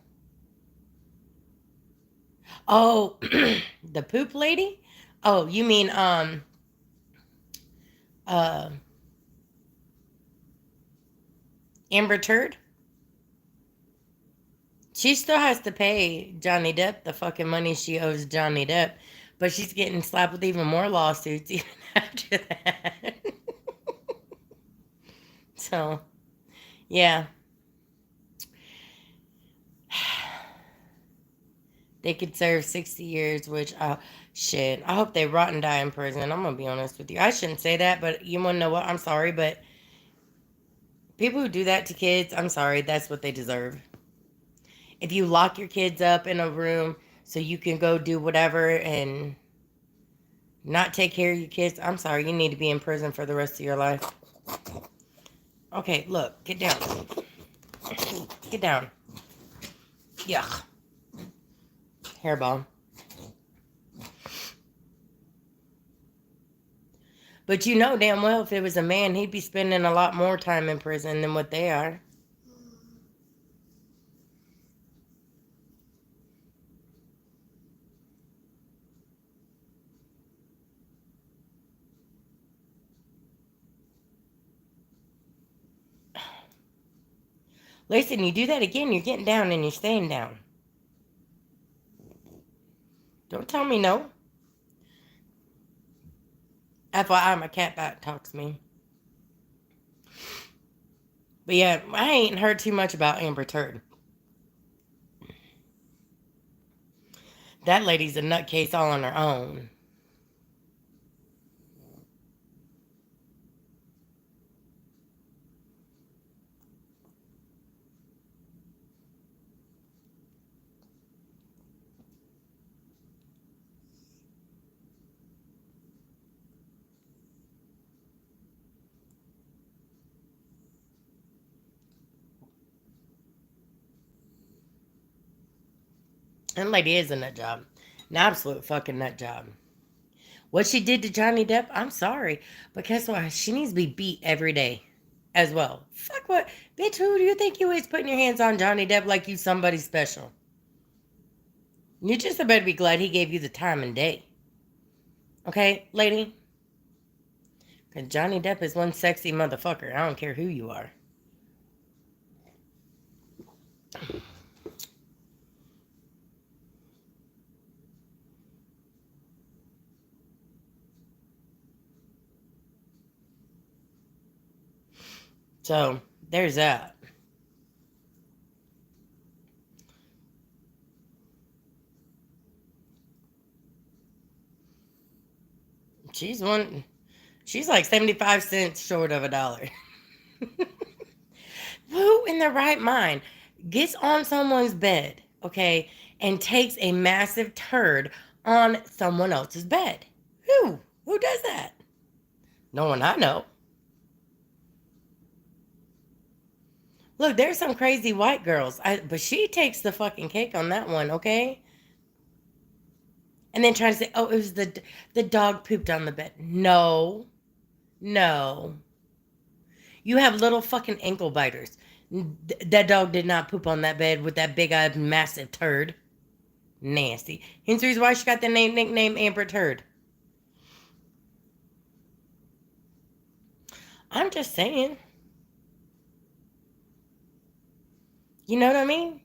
Oh, the poop lady? Oh, you mean uh Amber Turd? She still has to pay Johnny Depp the fucking money she owes Johnny Depp, but she's getting slapped with even more lawsuits even after that. So, yeah. They could serve 60 years, which, shit, I hope they rot and die in prison. I'm going to be honest with you. I shouldn't say that, but you want to know what? I'm sorry, but People who do that to kids, I'm sorry, that's what they deserve. If you lock your kids up in a room so you can go do whatever and not take care of your kids, I'm sorry, you need to be in prison for the rest of your life. Okay, look, get down. Get down. Yuck. Hairball. But you know damn well if it was a man, he'd be spending a lot more time in prison than what they are. Listen, you do that again, you're getting down and you're staying down. Don't tell me no. FYI, my cat back talks to me. But yeah, I ain't heard too much about Amber Turd. That lady's a nutcase all on her own. That lady is a nut job. An absolute fucking nut job. What she did to Johnny Depp, I'm sorry. But guess what? She needs to be beat every day as well. Fuck what? Bitch, who do you think you is putting your hands on Johnny Depp like you somebody special? You just better be glad he gave you the time and day. Okay, lady? Because Johnny Depp is one sexy motherfucker. I don't care who you are. So, there's that. She's like 75 cents short of a dollar. Who in their right mind gets on someone's bed, okay, and takes a massive turd on someone else's bed? Who? Who does that? No one I know. Look, there's some crazy white girls, but she takes the fucking cake on that one, okay? And then trying to say, "Oh, it was the dog pooped on the bed." No, no. You have little fucking ankle biters. That dog did not poop on that bed with that big eyed massive turd. Nasty. Hence the reason why she got the nickname Amber Turd. I'm just saying. You know what I mean?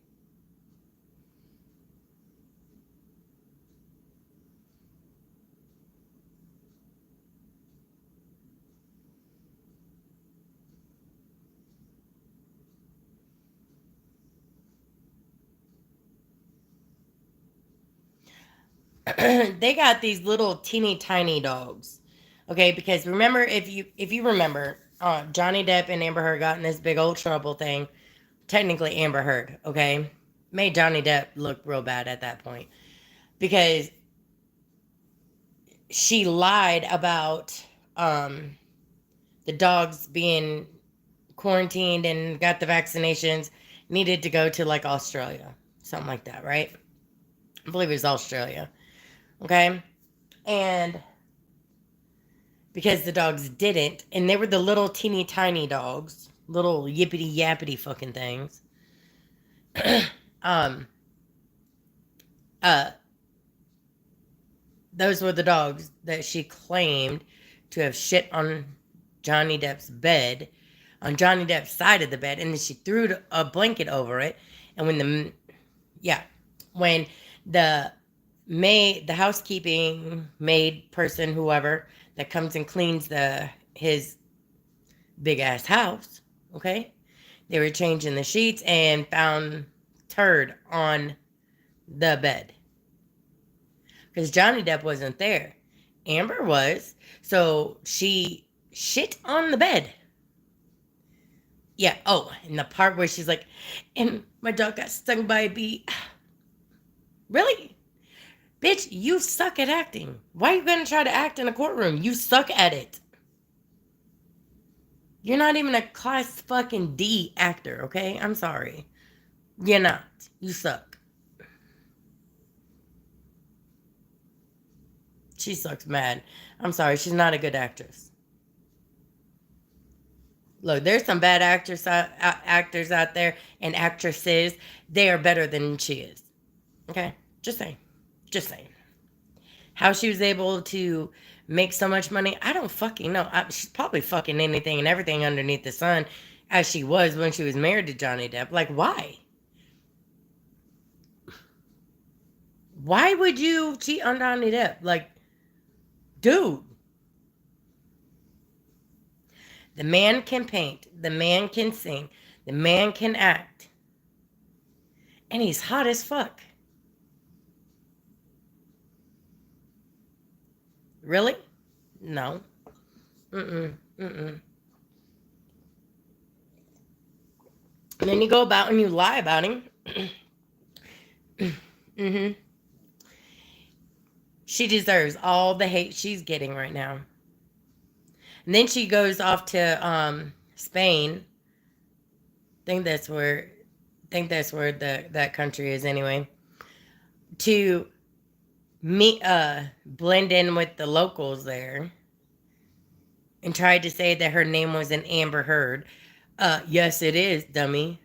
They got these little teeny tiny dogs. Okay, because remember if you remember, Johnny Depp and Amber Heard got in this big old trouble thing. Technically Amber Heard, okay? Made Johnny Depp look real bad at that point. Because she lied about the dogs being quarantined and got the vaccinations, needed to go to like Australia, something like that, right? I believe it was Australia, okay? And because the dogs didn't, and they were the little teeny tiny dogs, little yippity yappity fucking things. um, uh, those were the dogs that she claimed to have shit on Johnny Depp's bed, on Johnny Depp's side of the bed, and then she threw a blanket over it. And when the the housekeeping maid person, whoever that comes and cleans his big ass house, okay, they were changing the sheets and found turd on the bed because Johnny Depp wasn't there. Amber was, so she shit on the bed. Yeah. Oh, and the part where she's like, and my dog got stung by a bee. Really? Bitch, you suck at acting. Why are you going to try to act in a courtroom? You suck at it. You're not even a class fucking D actor, okay? I'm sorry. You're not. You suck. She sucks mad. I'm sorry. She's not a good actress. Look, there's some bad actors out there and actresses. They are better than she is. Okay? Just saying. Just saying. How she was able to make so much money, I don't fucking know. She's probably fucking anything and everything underneath the sun as she was when she was married to Johnny Depp. Like, why? Why would you cheat on Johnny Depp? Like, dude. The man can paint. The man can sing. The man can act. And he's hot as fuck. Really? No. Mm-mm. Mm-mm. And then you go about and you lie about him. Mm-hmm. She deserves all the hate she's getting right now. And then she goes off to Spain. Think that's where that country is anyway. To meet blend in with the locals there and tried to say that her name was an Amber Heard. Yes it is, dummy.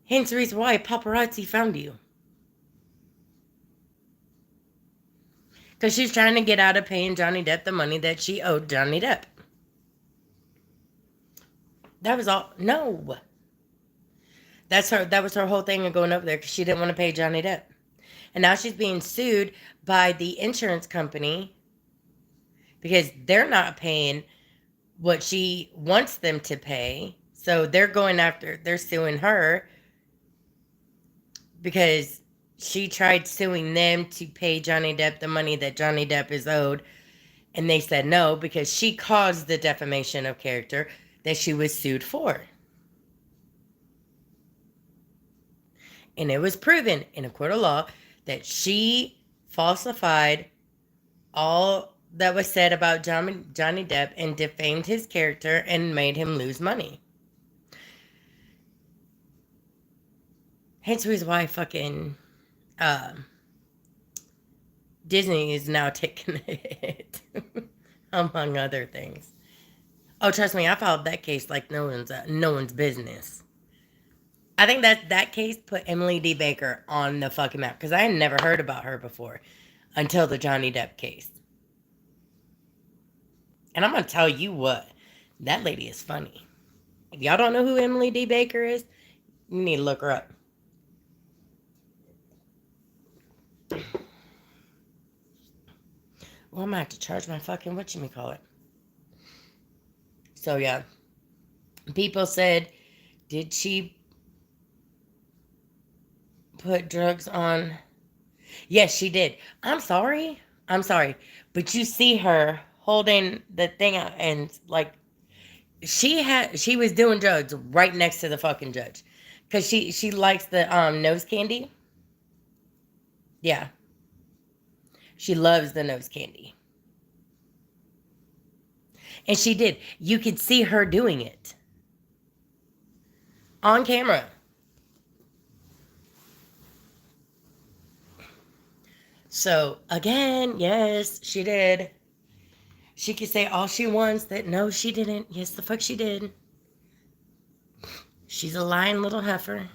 Hence the reason why paparazzi found you. Because she's trying to get out of paying Johnny Depp the money that she owed Johnny Depp. That was all. No. That was her whole thing of going over there because she didn't want to pay Johnny Depp. And now she's being sued by the insurance company because they're not paying what she wants them to pay. So they're suing her because she tried suing them to pay Johnny Depp the money that Johnny Depp is owed. And they said no because she caused the defamation of character that she was sued for. And it was proven in a court of law that she falsified all that was said about Johnny Depp and defamed his character and made him lose money. Hence the reason why fucking Disney is now taking it, among other things. Oh, trust me, I filed that case like no one's business. I think that case put Emily D. Baker on the fucking map because I had never heard about her before until the Johnny Depp case. And I'm going to tell you what, that lady is funny. If y'all don't know who Emily D. Baker is, you need to look her up. Well, I'm going to have to charge my fucking whatchamacallit. So, yeah. People said, did she put drugs on? Yes, she did. I'm sorry. But you see her holding the thing out and like she was doing drugs right next to the fucking judge. Cause she likes the nose candy. Yeah. She loves the nose candy. And she did. You could see her doing it. On camera. So, again, yes, she did. She could say all she wants that no, she didn't. Yes, the fuck she did. She's a lying little heifer.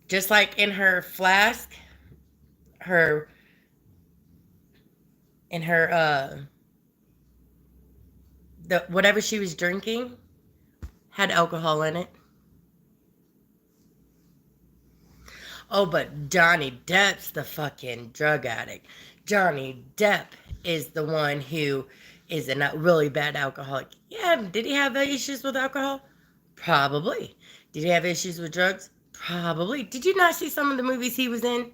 Just like in her flask, her in her the whatever she was drinking had alcohol in it. Oh, but Johnny Depp's the fucking drug addict. Johnny Depp is the one who is a not really bad alcoholic. Yeah, did he have issues with alcohol? Probably. Did he have issues with drugs? Probably. Did you not see some of the movies he was in?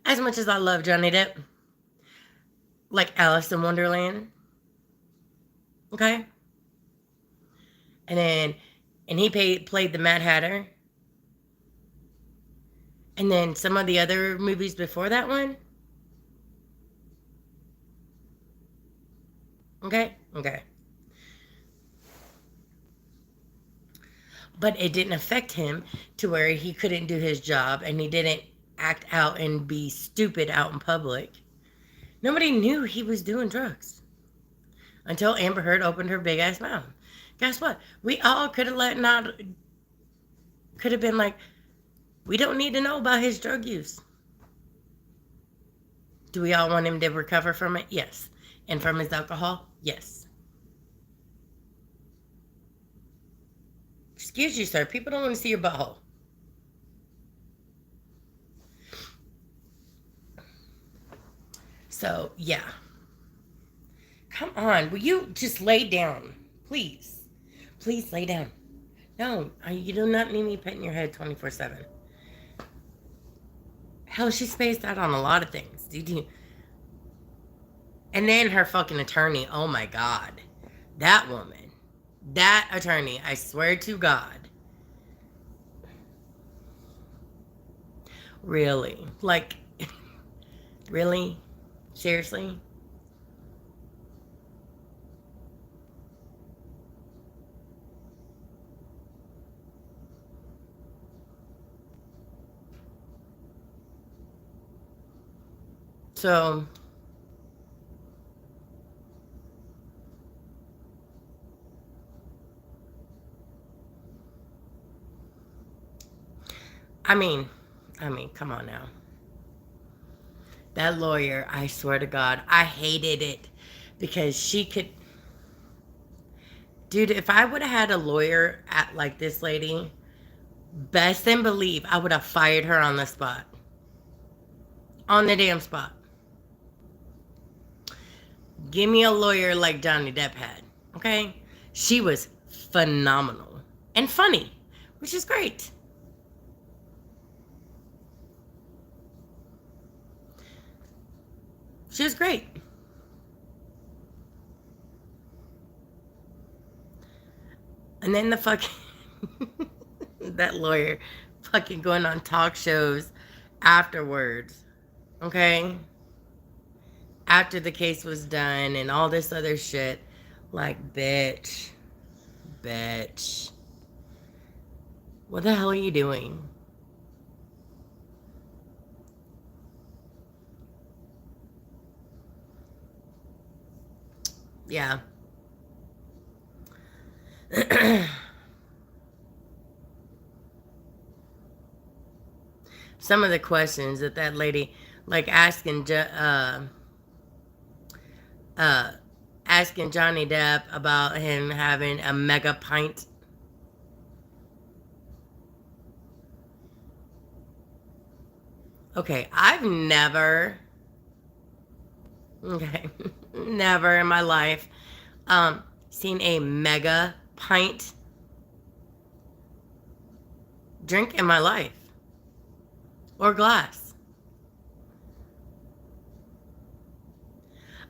As much as I love Johnny Depp, like Alice in Wonderland. Okay? And he played the Mad Hatter. And then some of the other movies before that one. Okay? Okay. But it didn't affect him to where he couldn't do his job and he didn't act out and be stupid out in public. Nobody knew he was doing drugs until Amber Heard opened her big ass mouth. Guess what? We all could have could have been like, we don't need to know about his drug use. Do we all want him to recover from it? Yes. And from his alcohol? Yes. Excuse you, sir. People don't want to see your butthole. So, yeah. Come on. Will you just lay down? Please. Please lay down. No, you do not need me petting your head 24/7. Hell, she spaced out on a lot of things. Did you? And then her fucking attorney. Oh my God. That woman. That attorney. I swear to God. Really? Like, really? Seriously? So, I mean, come on now. That lawyer, I swear to God, I hated it because she could. Dude, if I would have had a lawyer at like this lady, best and believe I would have fired her on the spot. On the damn spot. Give me a lawyer like Johnny Depp had. Okay? She was phenomenal and funny, which is great. She was great. And then the fucking that lawyer fucking going on talk shows afterwards. Okay? After the case was done and all this other shit. Like, bitch. Bitch. What the hell are you doing? Yeah. Some of the questions that lady, like uh, asking Johnny Depp about him having a mega pint. Okay, I've never, okay, never in my life, seen a mega pint drink in my life or glass.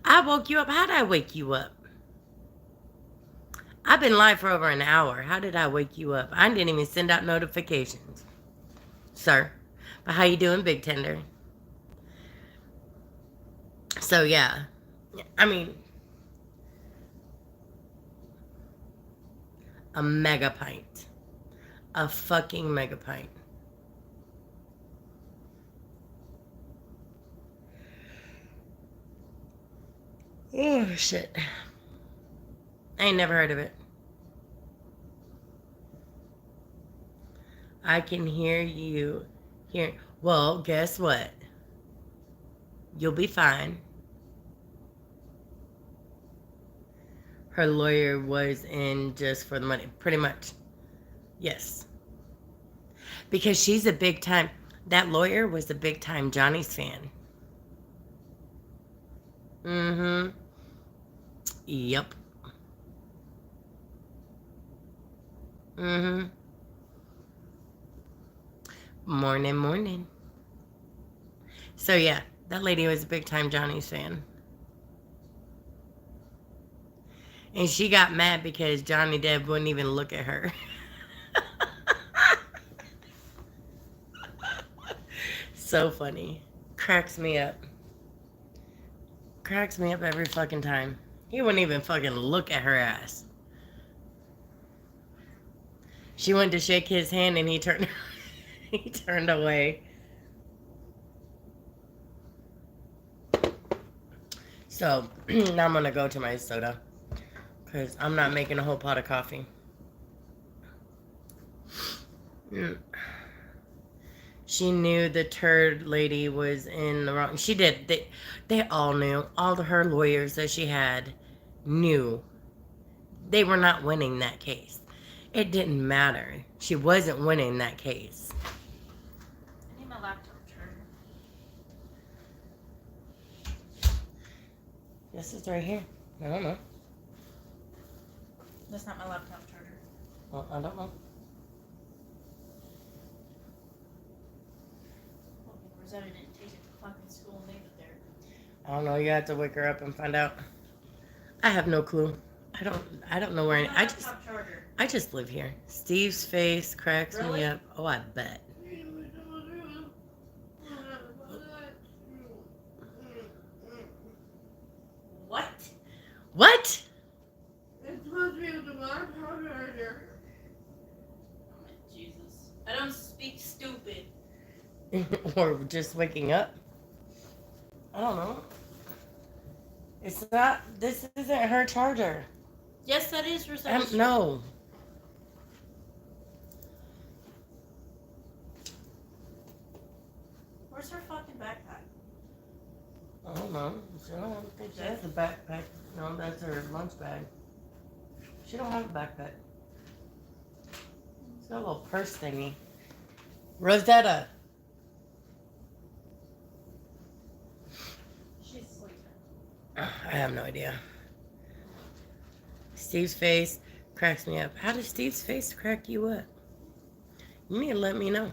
I woke you up. How did I wake you up? I've been live for over an hour. How did I wake you up? I didn't even send out notifications, sir. But how you doing, Big Tender? So yeah, I mean, a mega pint, a fucking mega pint. Oh shit! I ain't never heard of it. I can hear you. Here. Well, guess what? You'll be fine. Her lawyer was in just for the money, pretty much. Yes. Because she's a big time, that lawyer was a big time Johnny's fan. Mm-hmm. Yep. Mm-hmm. Morning, morning. So yeah, that lady was a big time Johnny's fan. And she got mad because Johnny Depp wouldn't even look at her. So funny. Cracks me up. Cracks me up every fucking time. He wouldn't even fucking look at her ass. She went to shake his hand and he turned he turned away. So now I'm gonna go to my soda because I'm not making a whole pot of coffee. She knew the turd lady was in the wrong. She did. They all knew. All of her lawyers that she had knew they were not winning that case. It didn't matter. She wasn't winning that case. I need my laptop charger. This is right here. I don't know. That's not my laptop charger. Well, I don't know. Well, Rosetta didn't take it to fucking school and leave it there. I don't know. You have to wake her up and find out. I have no clue. I don't know where. I just live here. Steve's face cracks me up. Oh, I bet. What? What? It's supposed to be with the laptop charger. Oh my Jesus. I don't speak stupid. Or just waking up. I don't know. It's not. This isn't her charger. Yes, that is Rosetta's. No. Where's her fucking backpack? I don't know. I don't think she has a backpack. No, that's her lunch bag. She don't have a backpack. She's got a little purse thingy. Rosetta. She's sleeping. I have no idea. Steve's face cracks me up. How does Steve's face crack you up? You need to let me know.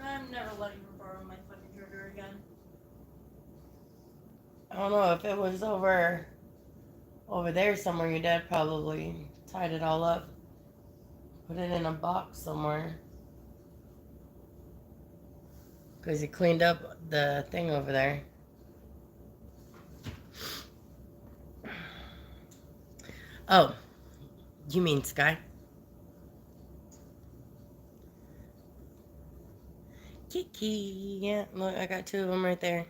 I'm never letting her borrow my fucking charger again. I don't know if it was over there somewhere. Your dad probably tied it all up, put it in a box somewhere, because he cleaned up the thing over there. Oh, you mean Sky? Kiki, yeah, look, I got two of them right there.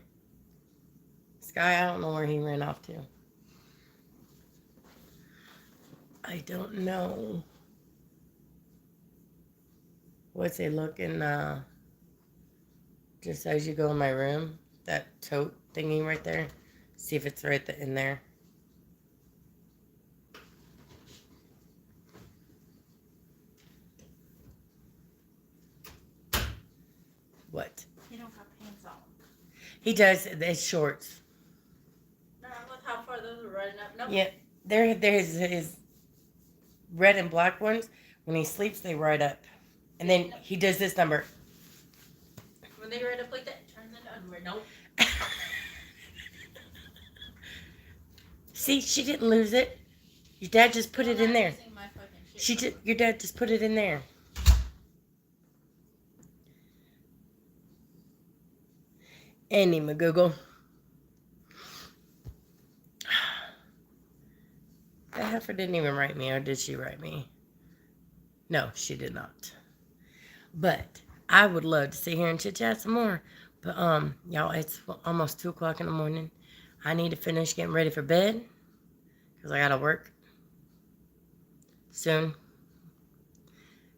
Sky, I don't know where he ran off to. I don't know. What's it looking, just as you go in my room, that tote thingy right there. See if it's right in there. What? He don't got pants on. He does. It's shorts. No, look how far those are running up. Nope. Yeah, there's his red and black ones. When he sleeps, they ride up, and then he does this number. When they ride up like that, it turns into underwear. Nope. See, she didn't lose it. Your dad just put it in there. Your dad just put it in there. Annie McGoogle. The heifer didn't even write me, or did she write me? No, she did not. But I would love to sit here and chit chat some more. But y'all, it's almost 2 o'clock in the morning. I need to finish getting ready for bed because I gotta work soon.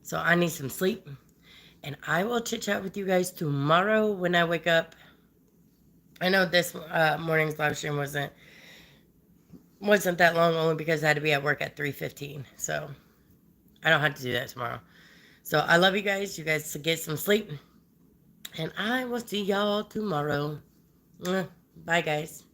So I need some sleep. And I will chit chat with you guys tomorrow when I wake up. I know this morning's live stream wasn't that long, only because I had to be at work at 3:15. So I don't have to do that tomorrow. So I love you guys. You guys get some sleep. And I will see y'all tomorrow. Bye, guys.